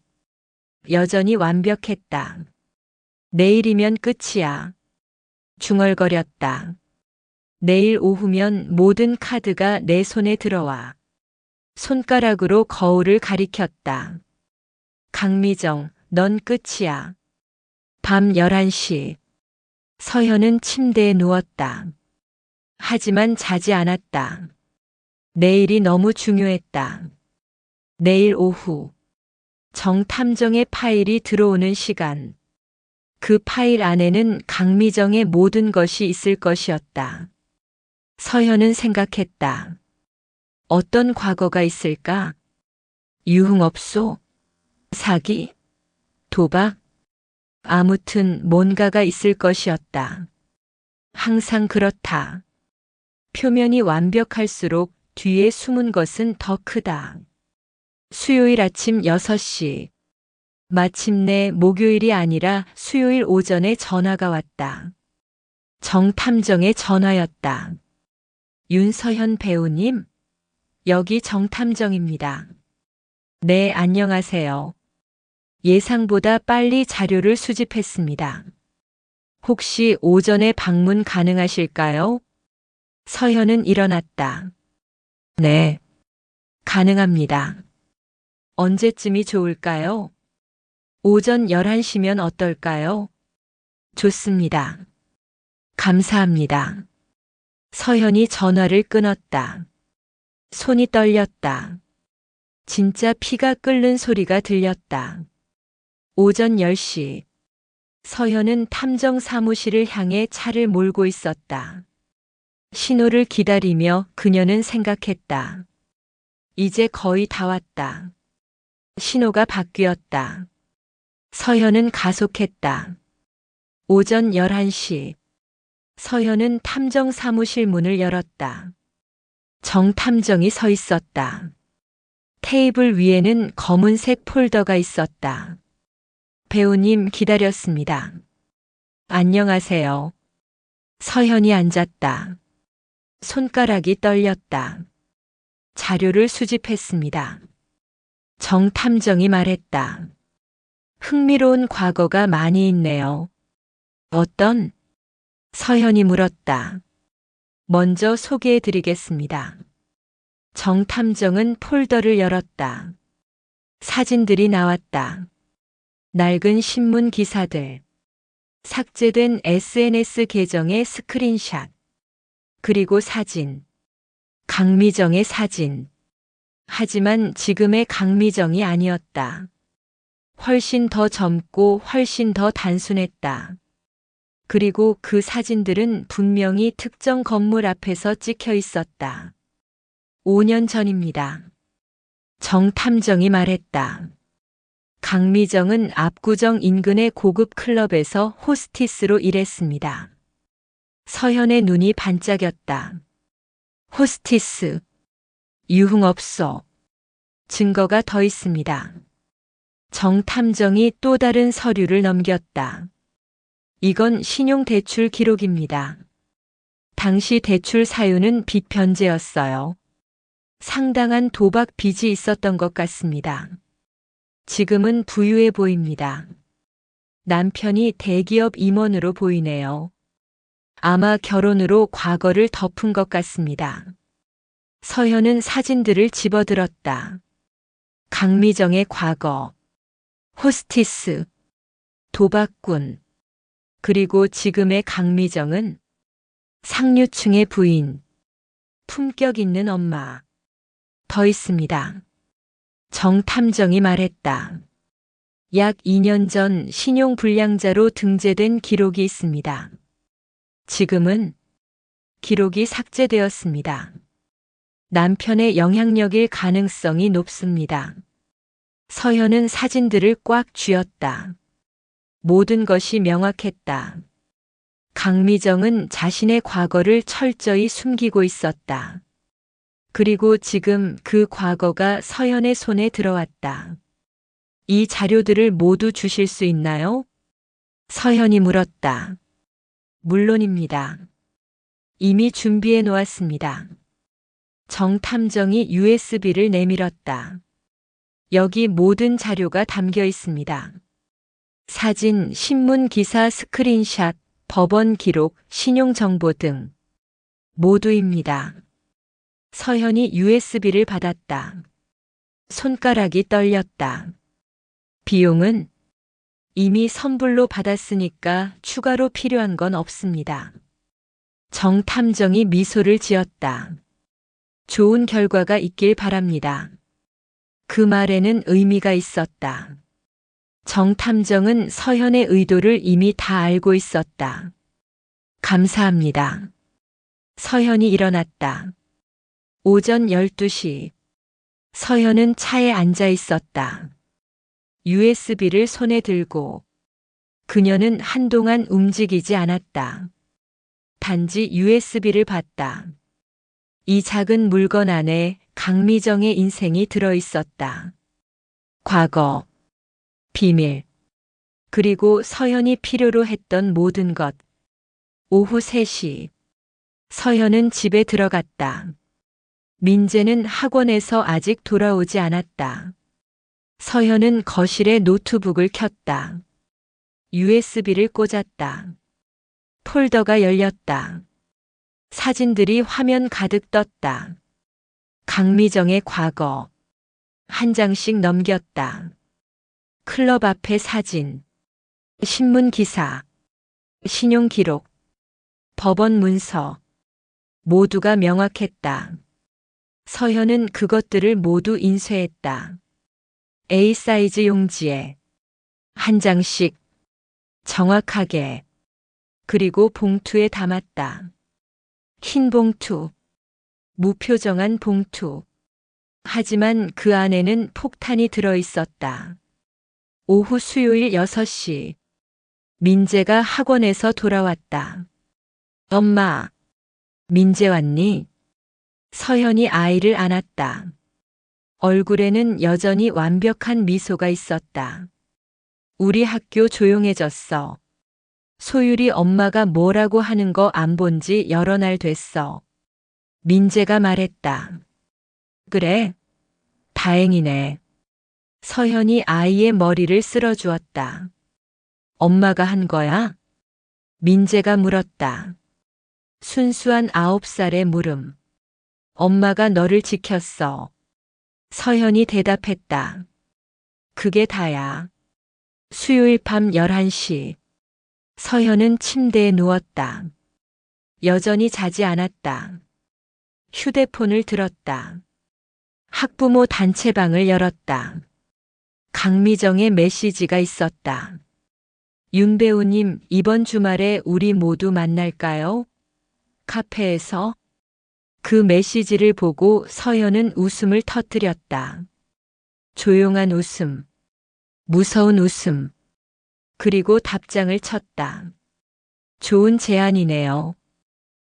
여전히 완벽했다. 내일이면 끝이야. 중얼거렸다. 내일 오후면 모든 카드가 내 손에 들어와. 손가락으로 거울을 가리켰다. 강미정, 넌 끝이야. 밤 11시. 서현은 침대에 누웠다. 하지만 자지 않았다. 내일이 너무 중요했다. 내일 오후. 정탐정의 파일이 들어오는 시간. 그 파일 안에는 강미정의 모든 것이 있을 것이었다. 서현은 생각했다. 어떤 과거가 있을까? 유흥업소? 사기? 도박? 아무튼 뭔가가 있을 것이었다. 항상 그렇다. 표면이 완벽할수록 뒤에 숨은 것은 더 크다. 수요일 아침 6시. 마침내 목요일이 아니라 수요일 오전에 전화가 왔다. 정탐정의 전화였다. 윤서현 배우님, 여기 정탐정입니다. 네, 안녕하세요. 예상보다 빨리 자료를 수집했습니다. 혹시 오전에 방문 가능하실까요? 서현은 일어났다. 네, 가능합니다. 언제쯤이 좋을까요? 오전 11시면 어떨까요? 좋습니다. 감사합니다. 서현이 전화를 끊었다. 손이 떨렸다. 진짜 피가 끓는 소리가 들렸다. 오전 10시. 서현은 탐정 사무실을 향해 차를 몰고 있었다. 신호를 기다리며 그녀는 생각했다. 이제 거의 다 왔다. 신호가 바뀌었다. 서현은 가속했다. 오전 11시. 서현은 탐정 사무실 문을 열었다. 정탐정이 서 있었다. 테이블 위에는 검은색 폴더가 있었다. 배우님 기다렸습니다. 안녕하세요. 서현이 앉았다. 손가락이 떨렸다. 자료를 수집했습니다. 정탐정이 말했다. 흥미로운 과거가 많이 있네요. 어떤? 서현이 물었다. 먼저 소개해 드리겠습니다. 정탐정은 폴더를 열었다. 사진들이 나왔다. 낡은 신문 기사들, 삭제된 SNS 계정의 스크린샷, 그리고 사진. 강미정의 사진. 하지만 지금의 강미정이 아니었다. 훨씬 더 젊고 훨씬 더 단순했다. 그리고 그 사진들은 분명히 특정 건물 앞에서 찍혀 있었다. 5년 전입니다. 정탐정이 말했다. 강미정은 압구정 인근의 고급 클럽에서 호스티스로 일했습니다. 서현의 눈이 반짝였다. 호스티스. 유흥업소. 증거가 더 있습니다. 정탐정이 또 다른 서류를 넘겼다. 이건 신용대출 기록입니다. 당시 대출 사유는 빚 변제였어요. 상당한 도박 빚이 있었던 것 같습니다. 지금은 부유해 보입니다. 남편이 대기업 임원으로 보이네요. 아마 결혼으로 과거를 덮은 것 같습니다. 서현은 사진들을 집어들었다. 강미정의 과거, 호스티스, 도박꾼, 그리고 지금의 강미정은 상류층의 부인, 품격 있는 엄마. 더 있습니다. 정탐정이 말했다. 약 2년 전 신용불량자로 등재된 기록이 있습니다. 지금은 기록이 삭제되었습니다. 남편의 영향력일 가능성이 높습니다. 서현은 사진들을 꽉 쥐었다. 모든 것이 명확했다. 강미정은 자신의 과거를 철저히 숨기고 있었다. 그리고 지금 그 과거가 서현의 손에 들어왔다. 이 자료들을 모두 주실 수 있나요? 서현이 물었다. 물론입니다. 이미 준비해 놓았습니다. 정탐정이 USB를 내밀었다. 여기 모든 자료가 담겨 있습니다. 사진, 신문 기사 스크린샷, 법원 기록, 신용정보 등 모두입니다. 서현이 USB를 받았다. 손가락이 떨렸다. 비용은 이미 선불로 받았으니까 추가로 필요한 건 없습니다. 정탐정이 미소를 지었다. 좋은 결과가 있길 바랍니다. 그 말에는 의미가 있었다. 정탐정은 서현의 의도를 이미 다 알고 있었다. 감사합니다. 서현이 일어났다. 오전 12시. 서현은 차에 앉아 있었다. USB를 손에 들고 그녀는 한동안 움직이지 않았다. 단지 USB를 봤다. 이 작은 물건 안에 강미정의 인생이 들어 있었다. 과거, 비밀, 그리고 서연이 필요로 했던 모든 것. 오후 3시. 서연은 집에 들어갔다. 민재는 학원에서 아직 돌아오지 않았다. 서연은 거실에 노트북을 켰다. USB를 꽂았다. 폴더가 열렸다. 사진들이 화면 가득 떴다. 강미정의 과거. 한 장씩 넘겼다. 클럽 앞의 사진, 신문 기사, 신용 기록, 법원 문서. 모두가 명확했다. 서현은 그것들을 모두 인쇄했다. A 사이즈 용지에 한 장씩 정확하게, 그리고 봉투에 담았다. 흰 봉투, 무표정한 봉투. 하지만 그 안에는 폭탄이 들어 있었다. 오후 수요일 6시. 민재가 학원에서 돌아왔다. 엄마, 민재 왔니? 서현이 아이를 안았다. 얼굴에는 여전히 완벽한 미소가 있었다. 우리 학교 조용해졌어. 소율이 엄마가 뭐라고 하는 거 안 본 지 여러 날 됐어. 민재가 말했다. 그래? 다행이네. 서현이 아이의 머리를 쓸어주었다. 엄마가 한 거야? 민재가 물었다. 순수한 9살의 물음. 엄마가 너를 지켰어. 서현이 대답했다. 그게 다야. 수요일 밤 11시. 서현은 침대에 누웠다. 여전히 자지 않았다. 휴대폰을 들었다. 학부모 단체방을 열었다. 강미정의 메시지가 있었다. 윤배우님, 이번 주말에 우리 모두 만날까요? 카페에서. 그 메시지를 보고 서연은 웃음을 터뜨렸다. 조용한 웃음, 무서운 웃음, 그리고 답장을 쳤다. 좋은 제안이네요.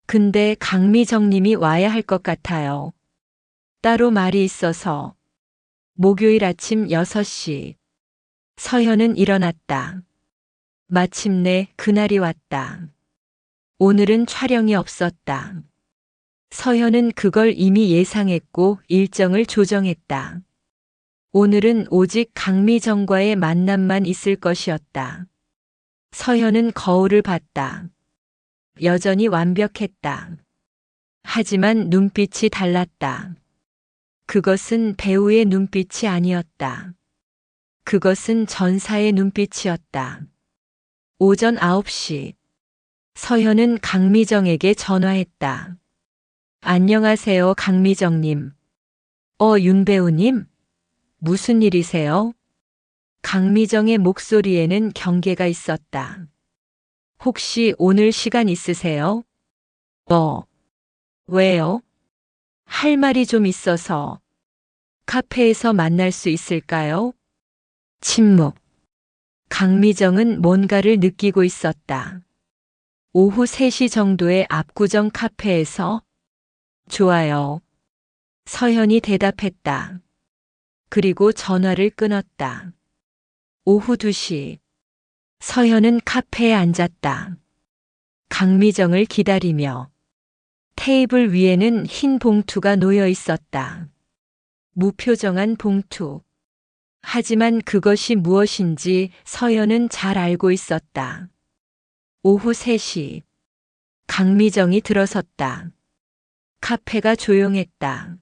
근데 강미정 님이 와야 할 것 같아요. 따로 말이 있어서. 목요일 아침 6시. 서현은 일어났다. 마침내 그날이 왔다. 오늘은 촬영이 없었다. 서현은 그걸 이미 예상했고 일정을 조정했다. 오늘은 오직 강미정과의 만남만 있을 것이었다. 서현은 거울을 봤다. 여전히 완벽했다. 하지만 눈빛이 달랐다. 그것은 배우의 눈빛이 아니었다. 그것은 전사의 눈빛이었다. 오전 9시. 서현은 강미정에게 전화했다. 안녕하세요, 강미정님. 윤배우님? 무슨 일이세요? 강미정의 목소리에는 경계가 있었다. 혹시 오늘 시간 있으세요? 왜요? 할 말이 좀 있어서. 카페에서 만날 수 있을까요? 침묵. 강미정은 뭔가를 느끼고 있었다. 오후 3시 정도의 압구정 카페에서. 좋아요. 서현이 대답했다. 그리고 전화를 끊었다. 오후 2시. 서현은 카페에 앉았다. 강미정을 기다리며. 테이블 위에는 흰 봉투가 놓여 있었다. 무표정한 봉투. 하지만 그것이 무엇인지 서현은 잘 알고 있었다. 오후 3시. 강미정이 들어섰다. 카페가 조용했다.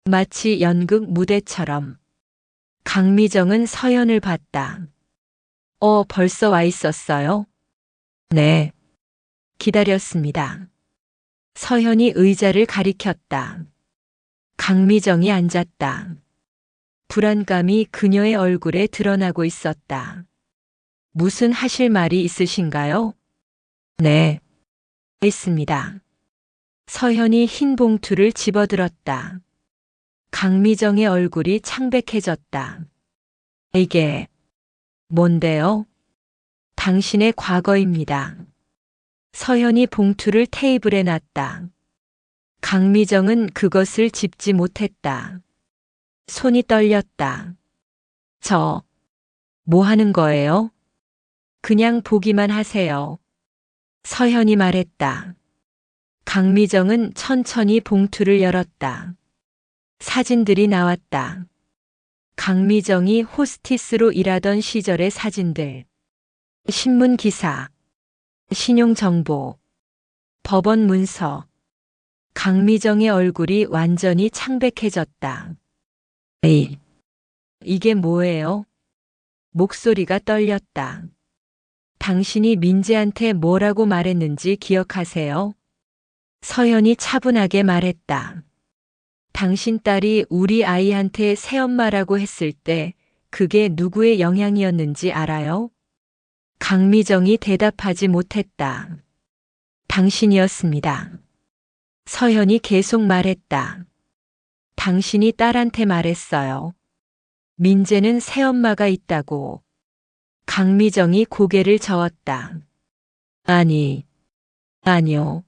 마치 연극 무대처럼. 강미정은 서연을 봤다. 벌써 와 있었어요? 네. 기다렸습니다. 서연이 의자를 가리켰다. 강미정이 앉았다. 불안감이 그녀의 얼굴에 드러나고 있었다. 무슨 하실 말이 있으신가요? 네. 있습니다. 서현이 흰 봉투를 집어들었다. 강미정의 얼굴이 창백해졌다. 이게 뭔데요? 당신의 과거입니다. 서현이 봉투를 테이블에 놨다. 강미정은 그것을 짚지 못했다. 손이 떨렸다. 뭐 하는 거예요? 그냥 보기만 하세요. 서현이 말했다. 강미정은 천천히 봉투를 열었다. 사진들이 나왔다. 강미정이 호스티스로 일하던 시절의 사진들. 신문 기사, 신용정보, 법원 문서. 강미정의 얼굴이 완전히 창백해졌다. 에이, 이게 뭐예요? 목소리가 떨렸다. 당신이 민재한테 뭐라고 말했는지 기억하세요? 서현이 차분하게 말했다. 당신 딸이 우리 아이한테 새엄마라고 했을 때 그게 누구의 영향이었는지 알아요? 강미정이 대답하지 못했다. 당신이었습니다. 서현이 계속 말했다. 당신이 딸한테 말했어요. 민재는 새엄마가 있다고. 강미정이 고개를 저었다. 아니요.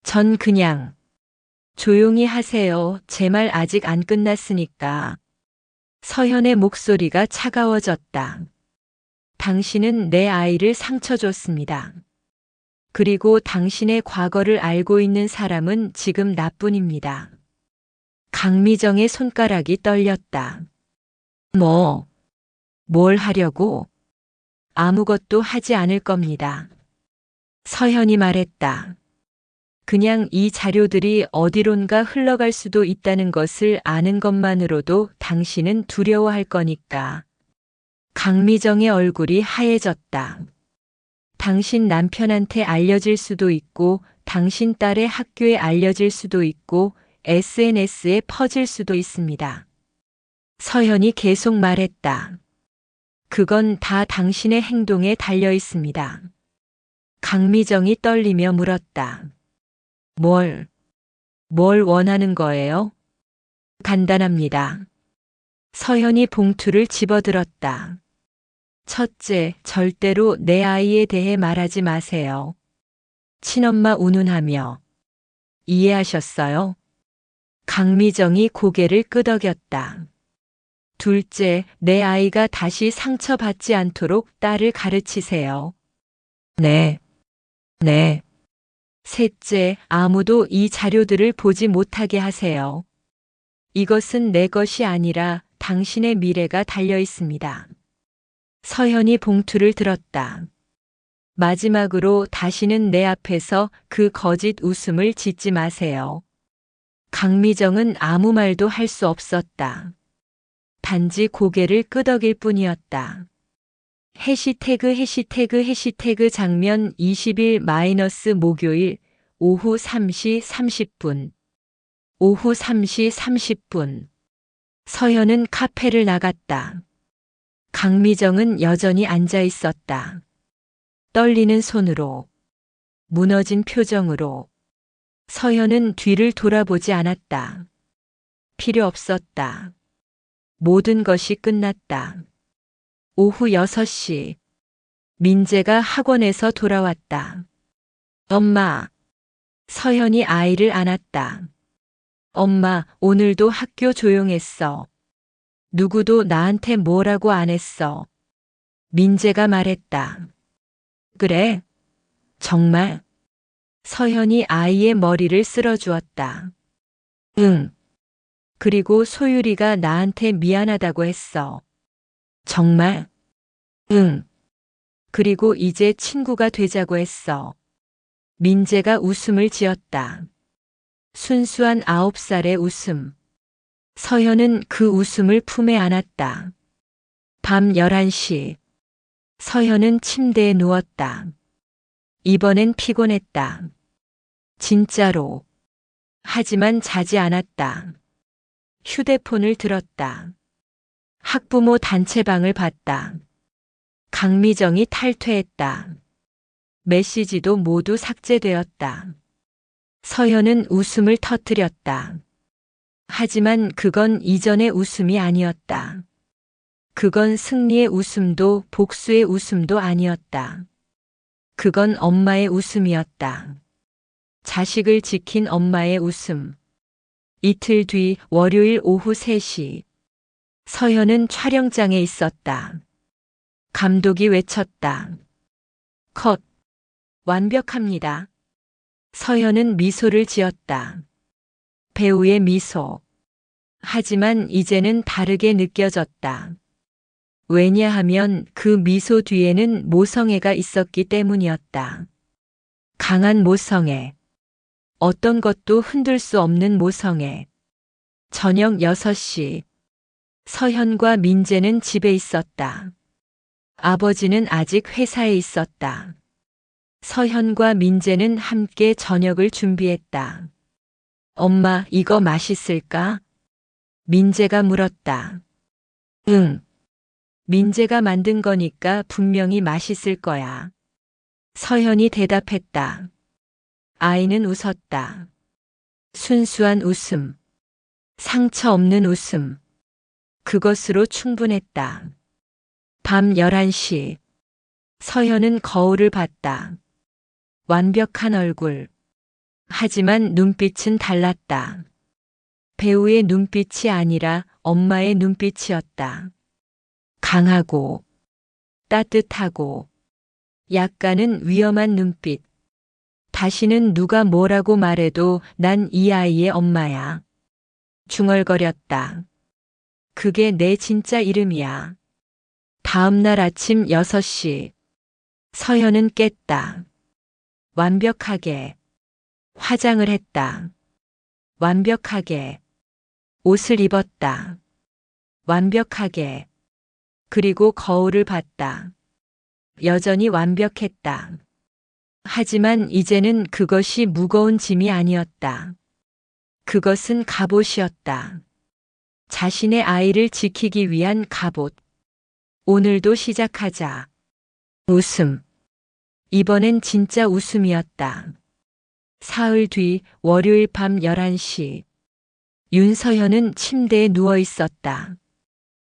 전 그냥. 조용히 하세요. 제 말 아직 안 끝났으니까. 서현의 목소리가 차가워졌다. 당신은 내 아이를 상처 줬습니다. 그리고 당신의 과거를 알고 있는 사람은 지금 나뿐입니다. 강미정의 손가락이 떨렸다. 뭘 하려고? 아무것도 하지 않을 겁니다. 서현이 말했다. 그냥 이 자료들이 어디론가 흘러갈 수도 있다는 것을 아는 것만으로도 당신은 두려워할 거니까. 강미정의 얼굴이 하얘졌다. 당신 남편한테 알려질 수도 있고, 당신 딸의 학교에 알려질 수도 있고, SNS에 퍼질 수도 있습니다. 서현이 계속 말했다. 그건 다 당신의 행동에 달려 있습니다. 강미정이 떨리며 물었다. 뭘 원하는 거예요? 간단합니다. 서현이 봉투를 집어들었다. 첫째, 절대로 내 아이에 대해 말하지 마세요. 친엄마 운운하며. 이해하셨어요? 강미정이 고개를 끄덕였다. 둘째, 내 아이가 다시 상처받지 않도록 딸을 가르치세요. 네. 셋째, 아무도 이 자료들을 보지 못하게 하세요. 이것은 내 것이 아니라 당신의 미래가 달려 있습니다. 서현이 봉투를 들었다. 마지막으로 다시는 내 앞에서 그 거짓 웃음을 짓지 마세요. 강미정은 아무 말도 할 수 없었다. 단지 고개를 끄덕일 뿐이었다. 해시태그 장면 20일 목요일 오후 3시 30분. 오후 3시 30분. 서현은 카페를 나갔다. 강미정은 여전히 앉아 있었다. 떨리는 손으로, 무너진 표정으로. 서현은 뒤를 돌아보지 않았다. 필요 없었다. 모든 것이 끝났다. 오후 6시. 민재가 학원에서 돌아왔다. 엄마. 서현이 아이를 안았다. 엄마, 오늘도 학교 조용했어. 누구도 나한테 뭐라고 안 했어. 민재가 말했다. 그래? 정말? 서현이 아이의 머리를 쓸어주었다. 응. 그리고 소율이가 나한테 미안하다고 했어. 정말? 응. 그리고 이제 친구가 되자고 했어. 민재가 웃음을 지었다. 순수한 9살의 웃음. 서현은 그 웃음을 품에 안았다. 밤 11시. 서현은 침대에 누웠다. 이번엔 피곤했다. 진짜로. 하지만 자지 않았다. 휴대폰을 들었다. 학부모 단체방을 봤다. 강미정이 탈퇴했다. 메시지도 모두 삭제되었다. 서현은 웃음을 터뜨렸다. 하지만 그건 이전의 웃음이 아니었다. 그건 승리의 웃음도 복수의 웃음도 아니었다. 그건 엄마의 웃음이었다. 자식을 지킨 엄마의 웃음. 이틀 뒤 월요일 오후 3시. 서현은 촬영장에 있었다. 감독이 외쳤다. 컷. 완벽합니다. 서현은 미소를 지었다. 배우의 미소. 하지만 이제는 다르게 느껴졌다. 왜냐하면 그 미소 뒤에는 모성애가 있었기 때문이었다. 강한 모성애. 어떤 것도 흔들 수 없는 모성애. 저녁 6시. 서현과 민재는 집에 있었다. 아버지는 아직 회사에 있었다. 서현과 민재는 함께 저녁을 준비했다. 엄마, 이거 맛있을까? 민재가 물었다. 응. 민재가 만든 거니까 분명히 맛있을 거야. 서현이 대답했다. 아이는 웃었다. 순수한 웃음. 상처 없는 웃음. 그것으로 충분했다. 밤 11시. 서현은 거울을 봤다. 완벽한 얼굴. 하지만 눈빛은 달랐다. 배우의 눈빛이 아니라 엄마의 눈빛이었다. 강하고, 따뜻하고, 약간은 위험한 눈빛. 다시는 누가 뭐라고 말해도 난 이 아이의 엄마야. 중얼거렸다. 그게 내 진짜 이름이야. 다음 날 아침 6시. 서현은 깼다. 완벽하게. 화장을 했다. 완벽하게. 옷을 입었다. 완벽하게. 그리고 거울을 봤다. 여전히 완벽했다. 하지만 이제는 그것이 무거운 짐이 아니었다. 그것은 갑옷이었다. 자신의 아이를 지키기 위한 갑옷. 오늘도 시작하자. 웃음. 이번엔 진짜 웃음이었다. 사흘 뒤 월요일 밤 11시. 윤서현은 침대에 누워 있었다.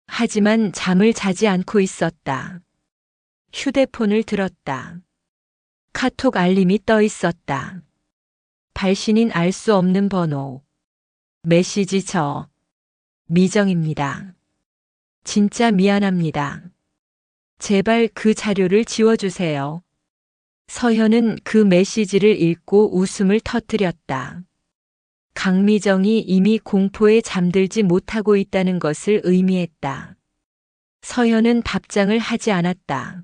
하지만 잠을 자지 않고 있었다. 휴대폰을 들었다. 카톡 알림이 떠 있었다. 발신인 알 수 없는 번호. 메시지 저. 미정입니다. 진짜 미안합니다. 제발 그 자료를 지워주세요. 서현은 그 메시지를 읽고 웃음을 터뜨렸다. 강미정이 이미 공포에 잠들지 못하고 있다는 것을 의미했다. 서현은 답장을 하지 않았다.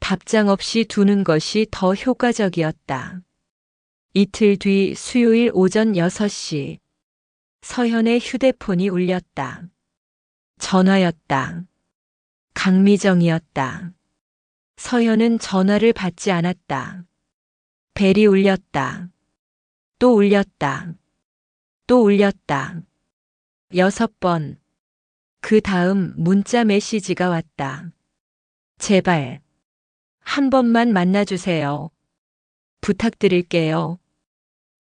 답장 없이 두는 것이 더 효과적이었다. 이틀 뒤 수요일 오전 6시. 서현의 휴대폰이 울렸다. 전화였다. 강미정이었다. 서현은 전화를 받지 않았다. 벨이 울렸다. 또 울렸다. 또 울렸다. 6번. 그 다음 문자 메시지가 왔다. 제발. 한 번만 만나주세요. 부탁드릴게요.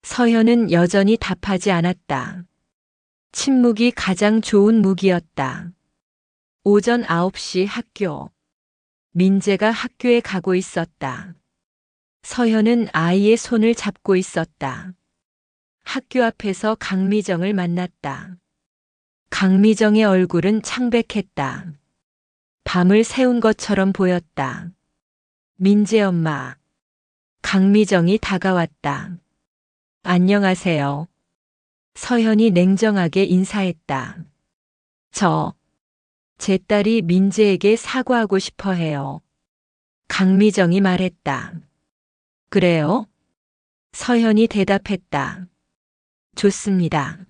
서현은 여전히 답하지 않았다. 침묵이 가장 좋은 무기였다. 오전 9시 학교. 민재가 학교에 가고 있었다. 서현은 아이의 손을 잡고 있었다. 학교 앞에서 강미정을 만났다. 강미정의 얼굴은 창백했다. 밤을 새운 것처럼 보였다. 민재 엄마. 강미정이 다가왔다. 안녕하세요. 서현이 냉정하게 인사했다. 제 딸이 민재에게 사과하고 싶어 해요. 강미정이 말했다. 그래요? 서현이 대답했다. 좋습니다.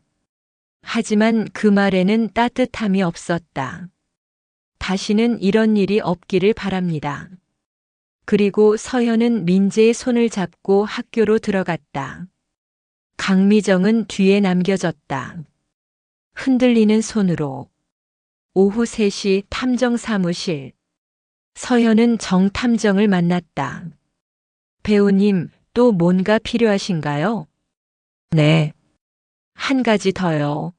하지만 그 말에는 따뜻함이 없었다. 다시는 이런 일이 없기를 바랍니다. 그리고 서현은 민재의 손을 잡고 학교로 들어갔다. 강미정은 뒤에 남겨졌다. 흔들리는 손으로. 오후 3시 탐정사무실. 서현은 정탐정을 만났다. 배우님, 또 뭔가 필요하신가요? 네. 한 가지 더요.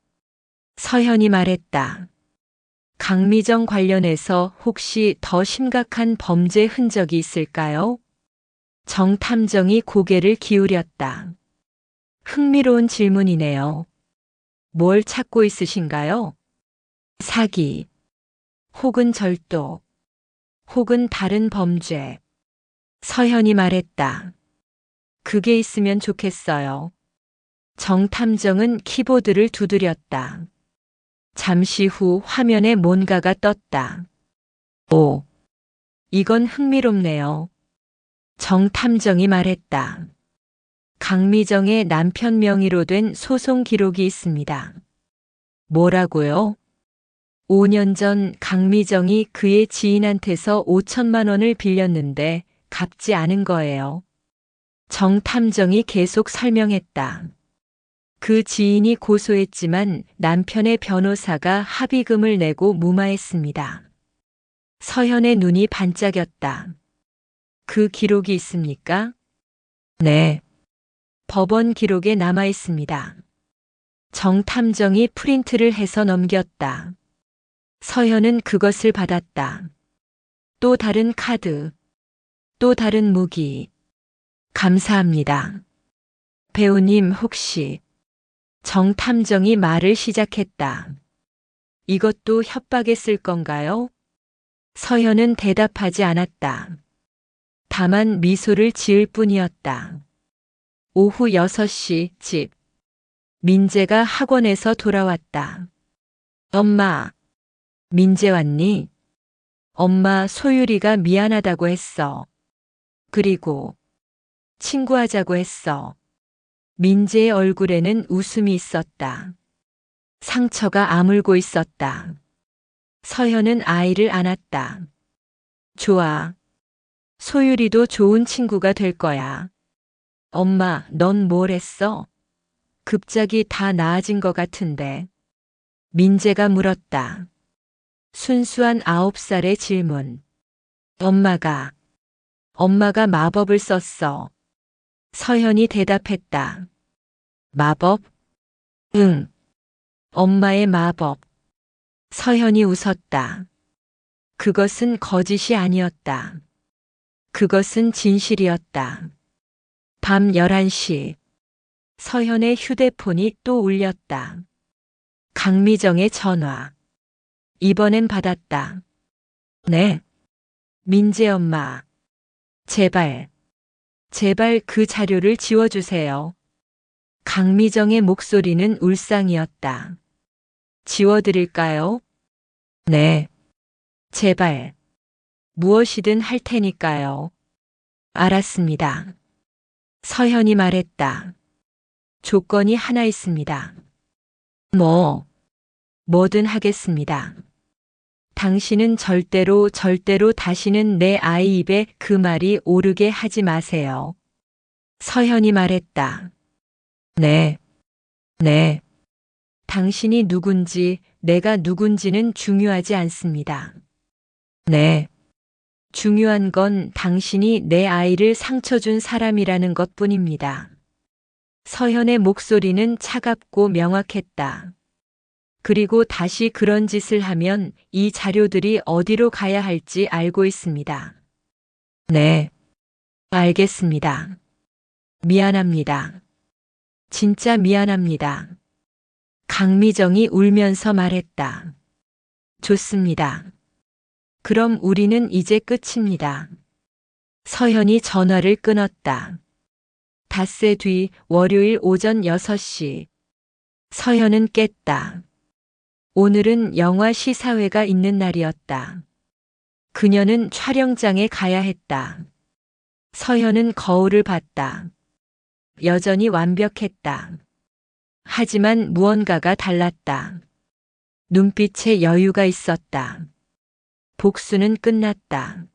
서현이 말했다. 강미정 관련해서 혹시 더 심각한 범죄 흔적이 있을까요? 정탐정이 고개를 기울였다. 흥미로운 질문이네요. 뭘 찾고 있으신가요? 사기, 혹은 절도, 혹은 다른 범죄. 서현이 말했다. 그게 있으면 좋겠어요. 정탐정은 키보드를 두드렸다. 잠시 후 화면에 뭔가가 떴다. 오, 이건 흥미롭네요. 정탐정이 말했다. 강미정의 남편 명의로 된 소송 기록이 있습니다. 뭐라고요? 5년 전 강미정이 그의 지인한테서 5천만 원을 빌렸는데 갚지 않은 거예요. 정탐정이 계속 설명했다. 그 지인이 고소했지만 남편의 변호사가 합의금을 내고 무마했습니다. 서현의 눈이 반짝였다. 그 기록이 있습니까? 네. 법원 기록에 남아 있습니다. 정탐정이 프린트를 해서 넘겼다. 서현은 그것을 받았다. 또 다른 카드, 또 다른 무기. 감사합니다. 배우님 혹시 정탐정이 말을 시작했다. 이것도 협박에 쓸 건가요? 서현은 대답하지 않았다. 다만 미소를 지을 뿐이었다. 오후 6시 집. 민재가 학원에서 돌아왔다. 엄마, 민재 왔니? 엄마 소율이가 미안하다고 했어. 그리고 친구하자고 했어. 민재의 얼굴에는 웃음이 있었다. 상처가 아물고 있었다. 서현은 아이를 안았다. 좋아. 소율이도 좋은 친구가 될 거야. 엄마, 넌 뭘 했어? 급작이 다 나아진 것 같은데. 민재가 물었다. 순수한 9살의 질문. 엄마가 마법을 썼어. 서현이 대답했다. 마법? 응. 엄마의 마법. 서현이 웃었다. 그것은 거짓이 아니었다. 그것은 진실이었다. 밤 11시. 서현의 휴대폰이 또 울렸다. 강미정의 전화. 이번엔 받았다. 네. 민재 엄마. 제발 그 자료를 지워주세요. 강미정의 목소리는 울상이었다. 지워드릴까요? 네. 제발. 무엇이든 할 테니까요. 알았습니다. 서현이 말했다. 조건이 하나 있습니다. 뭐든 하겠습니다. 당신은 절대로 다시는 내 아이 입에 그 말이 오르게 하지 마세요. 서현이 말했다. 네. 당신이 누군지 내가 누군지는 중요하지 않습니다. 네. 중요한 건 당신이 내 아이를 상처 준 사람이라는 것 뿐입니다. 서현의 목소리는 차갑고 명확했다. 그리고 다시 그런 짓을 하면 이 자료들이 어디로 가야 할지 알고 있습니다. 네. 알겠습니다. 미안합니다. 진짜 미안합니다. 강미정이 울면서 말했다. 좋습니다. 그럼 우리는 이제 끝입니다. 서현이 전화를 끊었다. 닷새 뒤 월요일 오전 6시. 서현은 깼다. 오늘은 영화 시사회가 있는 날이었다. 그녀는 촬영장에 가야 했다. 서현은 거울을 봤다. 여전히 완벽했다. 하지만 무언가가 달랐다. 눈빛에 여유가 있었다. 복수는 끝났다.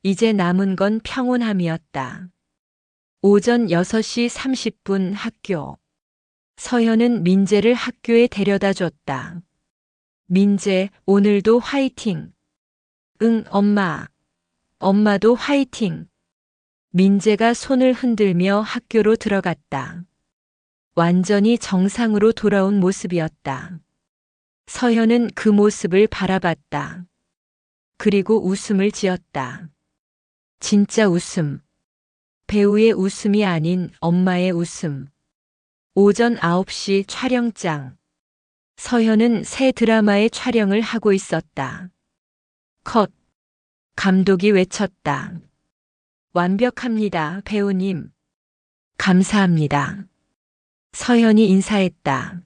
이제 남은 건 평온함이었다. 오전 6시 30분 학교. 서현은 민재를 학교에 데려다 줬다. 민재, 오늘도 화이팅. 응, 엄마. 엄마도 화이팅. 민재가 손을 흔들며 학교로 들어갔다. 완전히 정상으로 돌아온 모습이었다. 서현은 그 모습을 바라봤다. 그리고 웃음을 지었다. 진짜 웃음. 배우의 웃음이 아닌 엄마의 웃음. 오전 9시 촬영장. 서현은 새 드라마의 촬영을 하고 있었다. 컷. 감독이 외쳤다. 완벽합니다, 배우님. 감사합니다. 서현이 인사했다.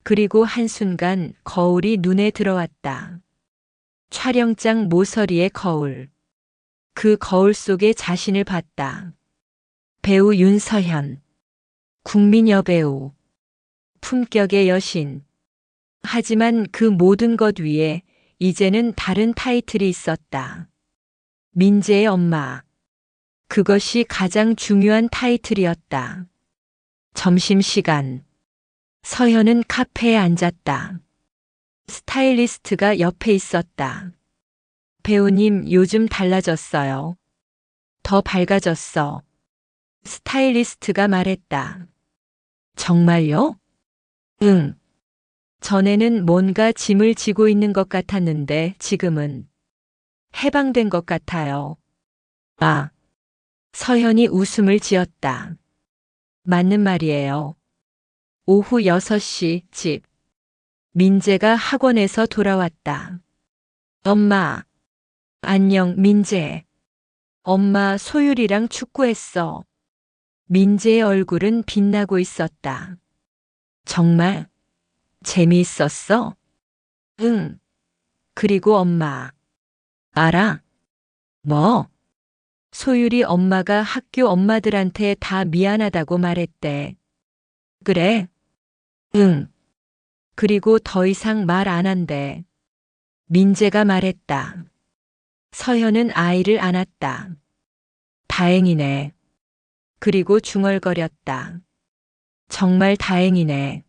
그리고 한순간 거울이 눈에 들어왔다. 촬영장 모서리의 거울. 그 거울 속에 자신을 봤다. 배우 윤서현. 국민 여배우. 품격의 여신. 하지만 그 모든 것 위에 이제는 다른 타이틀이 있었다. 민재의 엄마. 그것이 가장 중요한 타이틀이었다. 점심시간. 서현은 카페에 앉았다. 스타일리스트가 옆에 있었다. 배우님, 요즘 달라졌어요. 더 밝아졌어. 스타일리스트가 말했다. 정말요? 응. 전에는 뭔가 짐을 지고 있는 것 같았는데 지금은 해방된 것 같아요. 아. 서현이 웃음을 지었다. 맞는 말이에요. 오후 6시 집. 민재가 학원에서 돌아왔다. 엄마. 안녕, 민재. 엄마, 소율이랑 축구했어. 민재의 얼굴은 빛나고 있었다. 정말? 재미있었어? 응. 그리고 엄마. 알아? 뭐? 소율이 엄마가 학교 엄마들한테 다 미안하다고 말했대. 그래? 응. 그리고 더 이상 말 안 한대. 민재가 말했다. 서현은 아이를 안았다. 다행이네. 그리고 중얼거렸다. 정말 다행이네.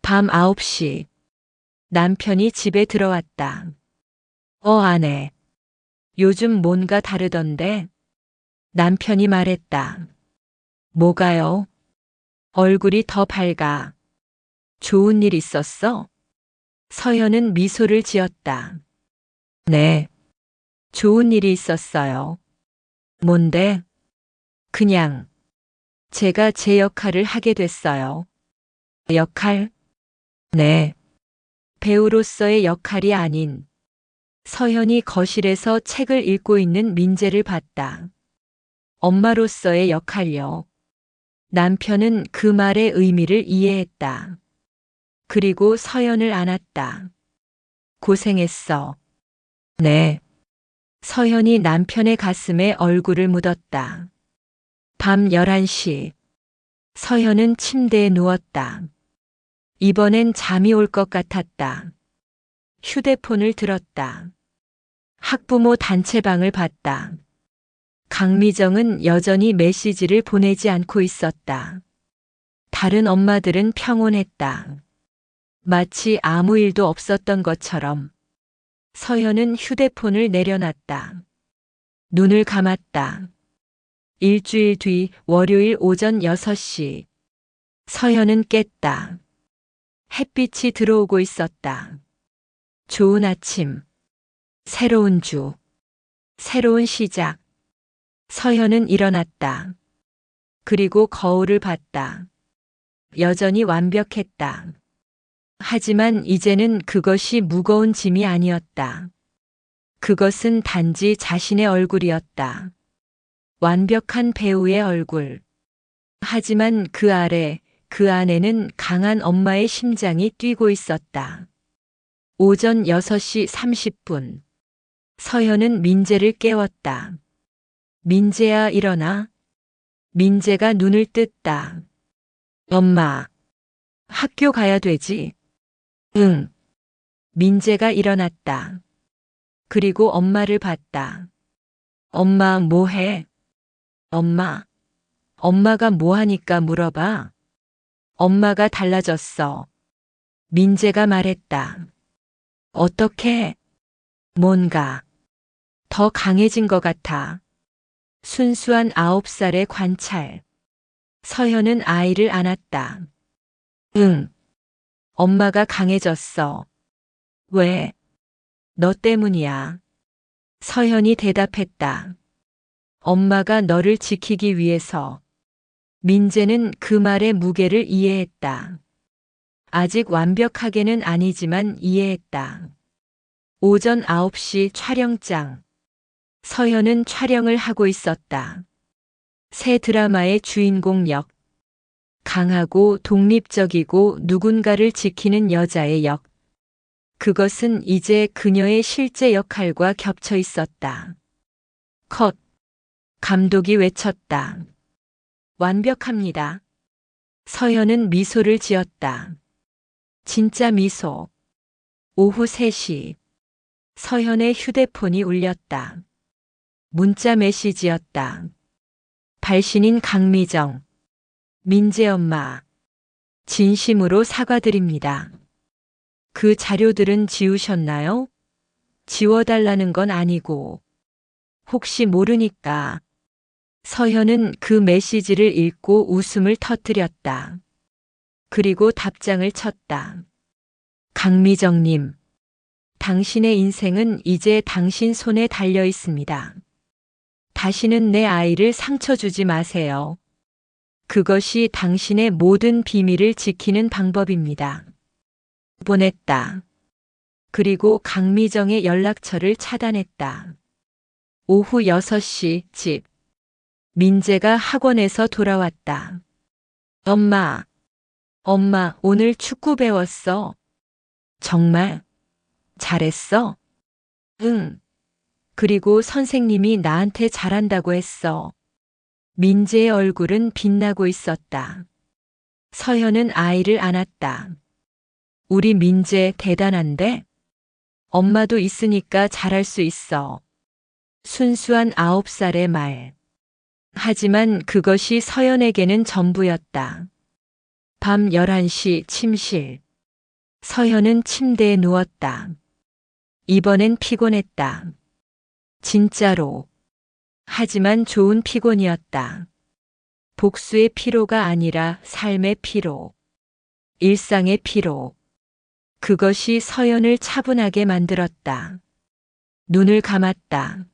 밤 9시. 남편이 집에 들어왔다. 아내. 요즘 뭔가 다르던데? 남편이 말했다. 뭐가요? 얼굴이 더 밝아. 좋은 일 있었어? 서현은 미소를 지었다. 네. 좋은 일이 있었어요. 뭔데? 그냥. 제가 제 역할을 하게 됐어요. 역할? 네. 배우로서의 역할이 아닌. 서현이 거실에서 책을 읽고 있는 민재를 봤다. 엄마로서의 역할요. 남편은 그 말의 의미를 이해했다. 그리고 서현을 안았다. 고생했어. 네. 서현이 남편의 가슴에 얼굴을 묻었다. 밤 11시. 서현은 침대에 누웠다. 이번엔 잠이 올 것 같았다. 휴대폰을 들었다. 학부모 단체방을 봤다. 강미정은 여전히 메시지를 보내지 않고 있었다. 다른 엄마들은 평온했다. 마치 아무 일도 없었던 것처럼. 서현은 휴대폰을 내려놨다. 눈을 감았다. 일주일 뒤 월요일 오전 6시. 서현은 깼다. 햇빛이 들어오고 있었다. 좋은 아침. 새로운 주. 새로운 시작. 서현은 일어났다. 그리고 거울을 봤다. 여전히 완벽했다. 하지만 이제는 그것이 무거운 짐이 아니었다. 그것은 단지 자신의 얼굴이었다. 완벽한 배우의 얼굴. 하지만 그 아래, 그 안에는 강한 엄마의 심장이 뛰고 있었다. 오전 6시 30분. 서현은 민재를 깨웠다. 민재야, 일어나. 민재가 눈을 떴다. 엄마. 학교 가야 되지? 응. 민재가 일어났다. 그리고 엄마를 봤다. 엄마, 뭐 해? 엄마. 엄마가 뭐 하니까 물어봐. 엄마가 달라졌어. 민재가 말했다. 어떻게? 뭔가 더 강해진 것 같아. 순수한 9살의 관찰. 서현은 아이를 안았다. 응. 엄마가 강해졌어. 왜? 너 때문이야. 서현이 대답했다. 엄마가 너를 지키기 위해서. 민재는 그 말의 무게를 이해했다. 아직 완벽하게는 아니지만 이해했다. 오전 9시 촬영장. 서현은 촬영을 하고 있었다. 새 드라마의 주인공 역. 강하고 독립적이고 누군가를 지키는 여자의 역. 그것은 이제 그녀의 실제 역할과 겹쳐 있었다. 컷. 감독이 외쳤다. 완벽합니다. 서현은 미소를 지었다. 진짜 미소. 오후 3시. 서현의 휴대폰이 울렸다. 문자 메시지였다. 발신인 강미정. 민재 엄마. 진심으로 사과드립니다. 그 자료들은 지우셨나요? 지워달라는 건 아니고. 혹시 모르니까. 서현은 그 메시지를 읽고 웃음을 터뜨렸다. 그리고 답장을 쳤다. 강미정님. 당신의 인생은 이제 당신 손에 달려 있습니다. 다시는 내 아이를 상처 주지 마세요. 그것이 당신의 모든 비밀을 지키는 방법입니다. 보냈다. 그리고 강미정의 연락처를 차단했다. 오후 6시 집. 민재가 학원에서 돌아왔다. 엄마, 오늘 축구 배웠어. 정말? 잘했어? 응. 그리고 선생님이 나한테 잘한다고 했어. 민재의 얼굴은 빛나고 있었다. 서현은 아이를 안았다. 우리 민재 대단한데? 엄마도 있으니까 잘할 수 있어. 순수한 9살의 말. 하지만 그것이 서현에게는 전부였다. 밤 11시 침실. 서현은 침대에 누웠다. 이번엔 피곤했다. 진짜로. 하지만 좋은 피곤이었다. 복수의 피로가 아니라 삶의 피로. 일상의 피로. 그것이 서현을 차분하게 만들었다. 눈을 감았다.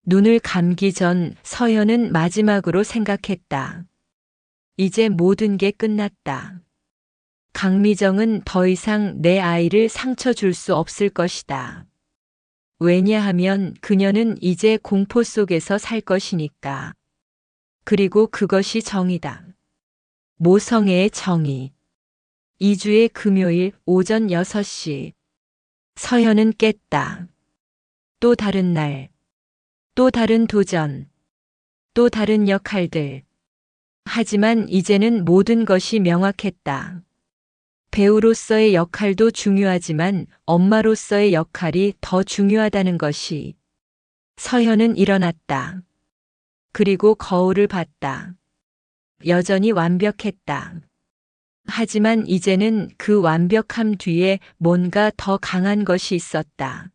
눈을 감기 전 서현은 마지막으로 생각했다. 이제 모든 게 끝났다. 강미정은 더 이상 내 아이를 상처 줄 수 없을 것이다. 왜냐하면 그녀는 이제 공포 속에서 살 것이니까. 그리고 그것이 정의다. 모성애의 정의. 2주의 금요일 오전 6시. 서현은 깼다. 또 다른 날. 또 다른 도전. 또 다른 역할들. 하지만 이제는 모든 것이 명확했다. 배우로서의 역할도 중요하지만 엄마로서의 역할이 더 중요하다는 것이. 서현은 일어났다. 그리고 거울을 봤다. 여전히 완벽했다. 하지만 이제는 그 완벽함 뒤에 뭔가 더 강한 것이 있었다.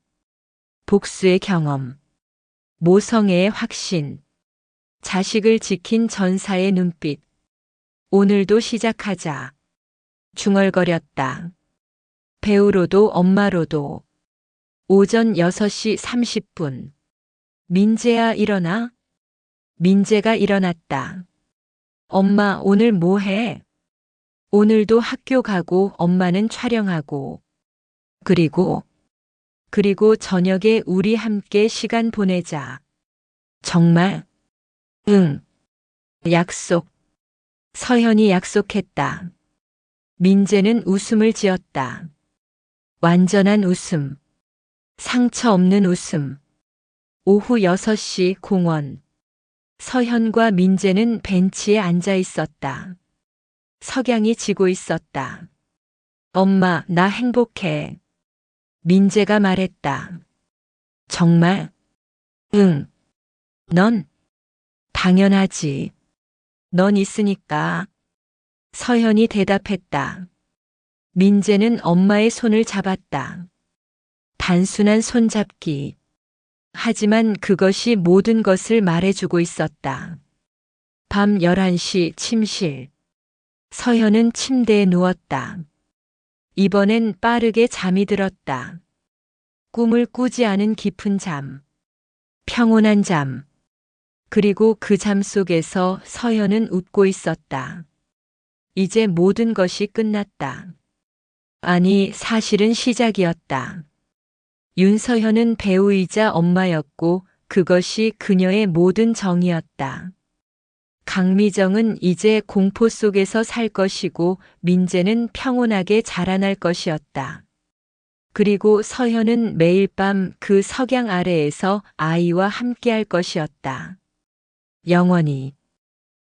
복수의 경험. 모성애의 확신. 자식을 지킨 전사의 눈빛. 오늘도 시작하자. 중얼거렸다. 배우로도 엄마로도. 오전 6시 30분. 민재야 일어나? 민재가 일어났다. 엄마 오늘 뭐 해? 오늘도 학교 가고 엄마는 촬영하고. 그리고 저녁에 우리 함께 시간 보내자. 정말? 응. 약속. 서현이 약속했다. 민재는 웃음을 지었다. 완전한 웃음. 상처 없는 웃음. 오후 6시 공원. 서현과 민재는 벤치에 앉아 있었다. 석양이 지고 있었다. 엄마, 나 행복해. 민재가 말했다. 정말? 응. 넌? 당연하지. 넌 있으니까. 서현이 대답했다. 민재는 엄마의 손을 잡았다. 단순한 손잡기. 하지만 그것이 모든 것을 말해주고 있었다. 밤 11시 침실. 서현은 침대에 누웠다. 이번엔 빠르게 잠이 들었다. 꿈을 꾸지 않은 깊은 잠. 평온한 잠. 그리고 그 잠 속에서 서현은 웃고 있었다. 이제 모든 것이 끝났다. 아니, 사실은 시작이었다. 윤서현은 배우이자 엄마였고 그것이 그녀의 모든 정이었다. 강미정은 이제 공포 속에서 살 것이고 민재는 평온하게 자라날 것이었다. 그리고 서현은 매일 밤 그 석양 아래에서 아이와 함께할 것이었다. 영원히.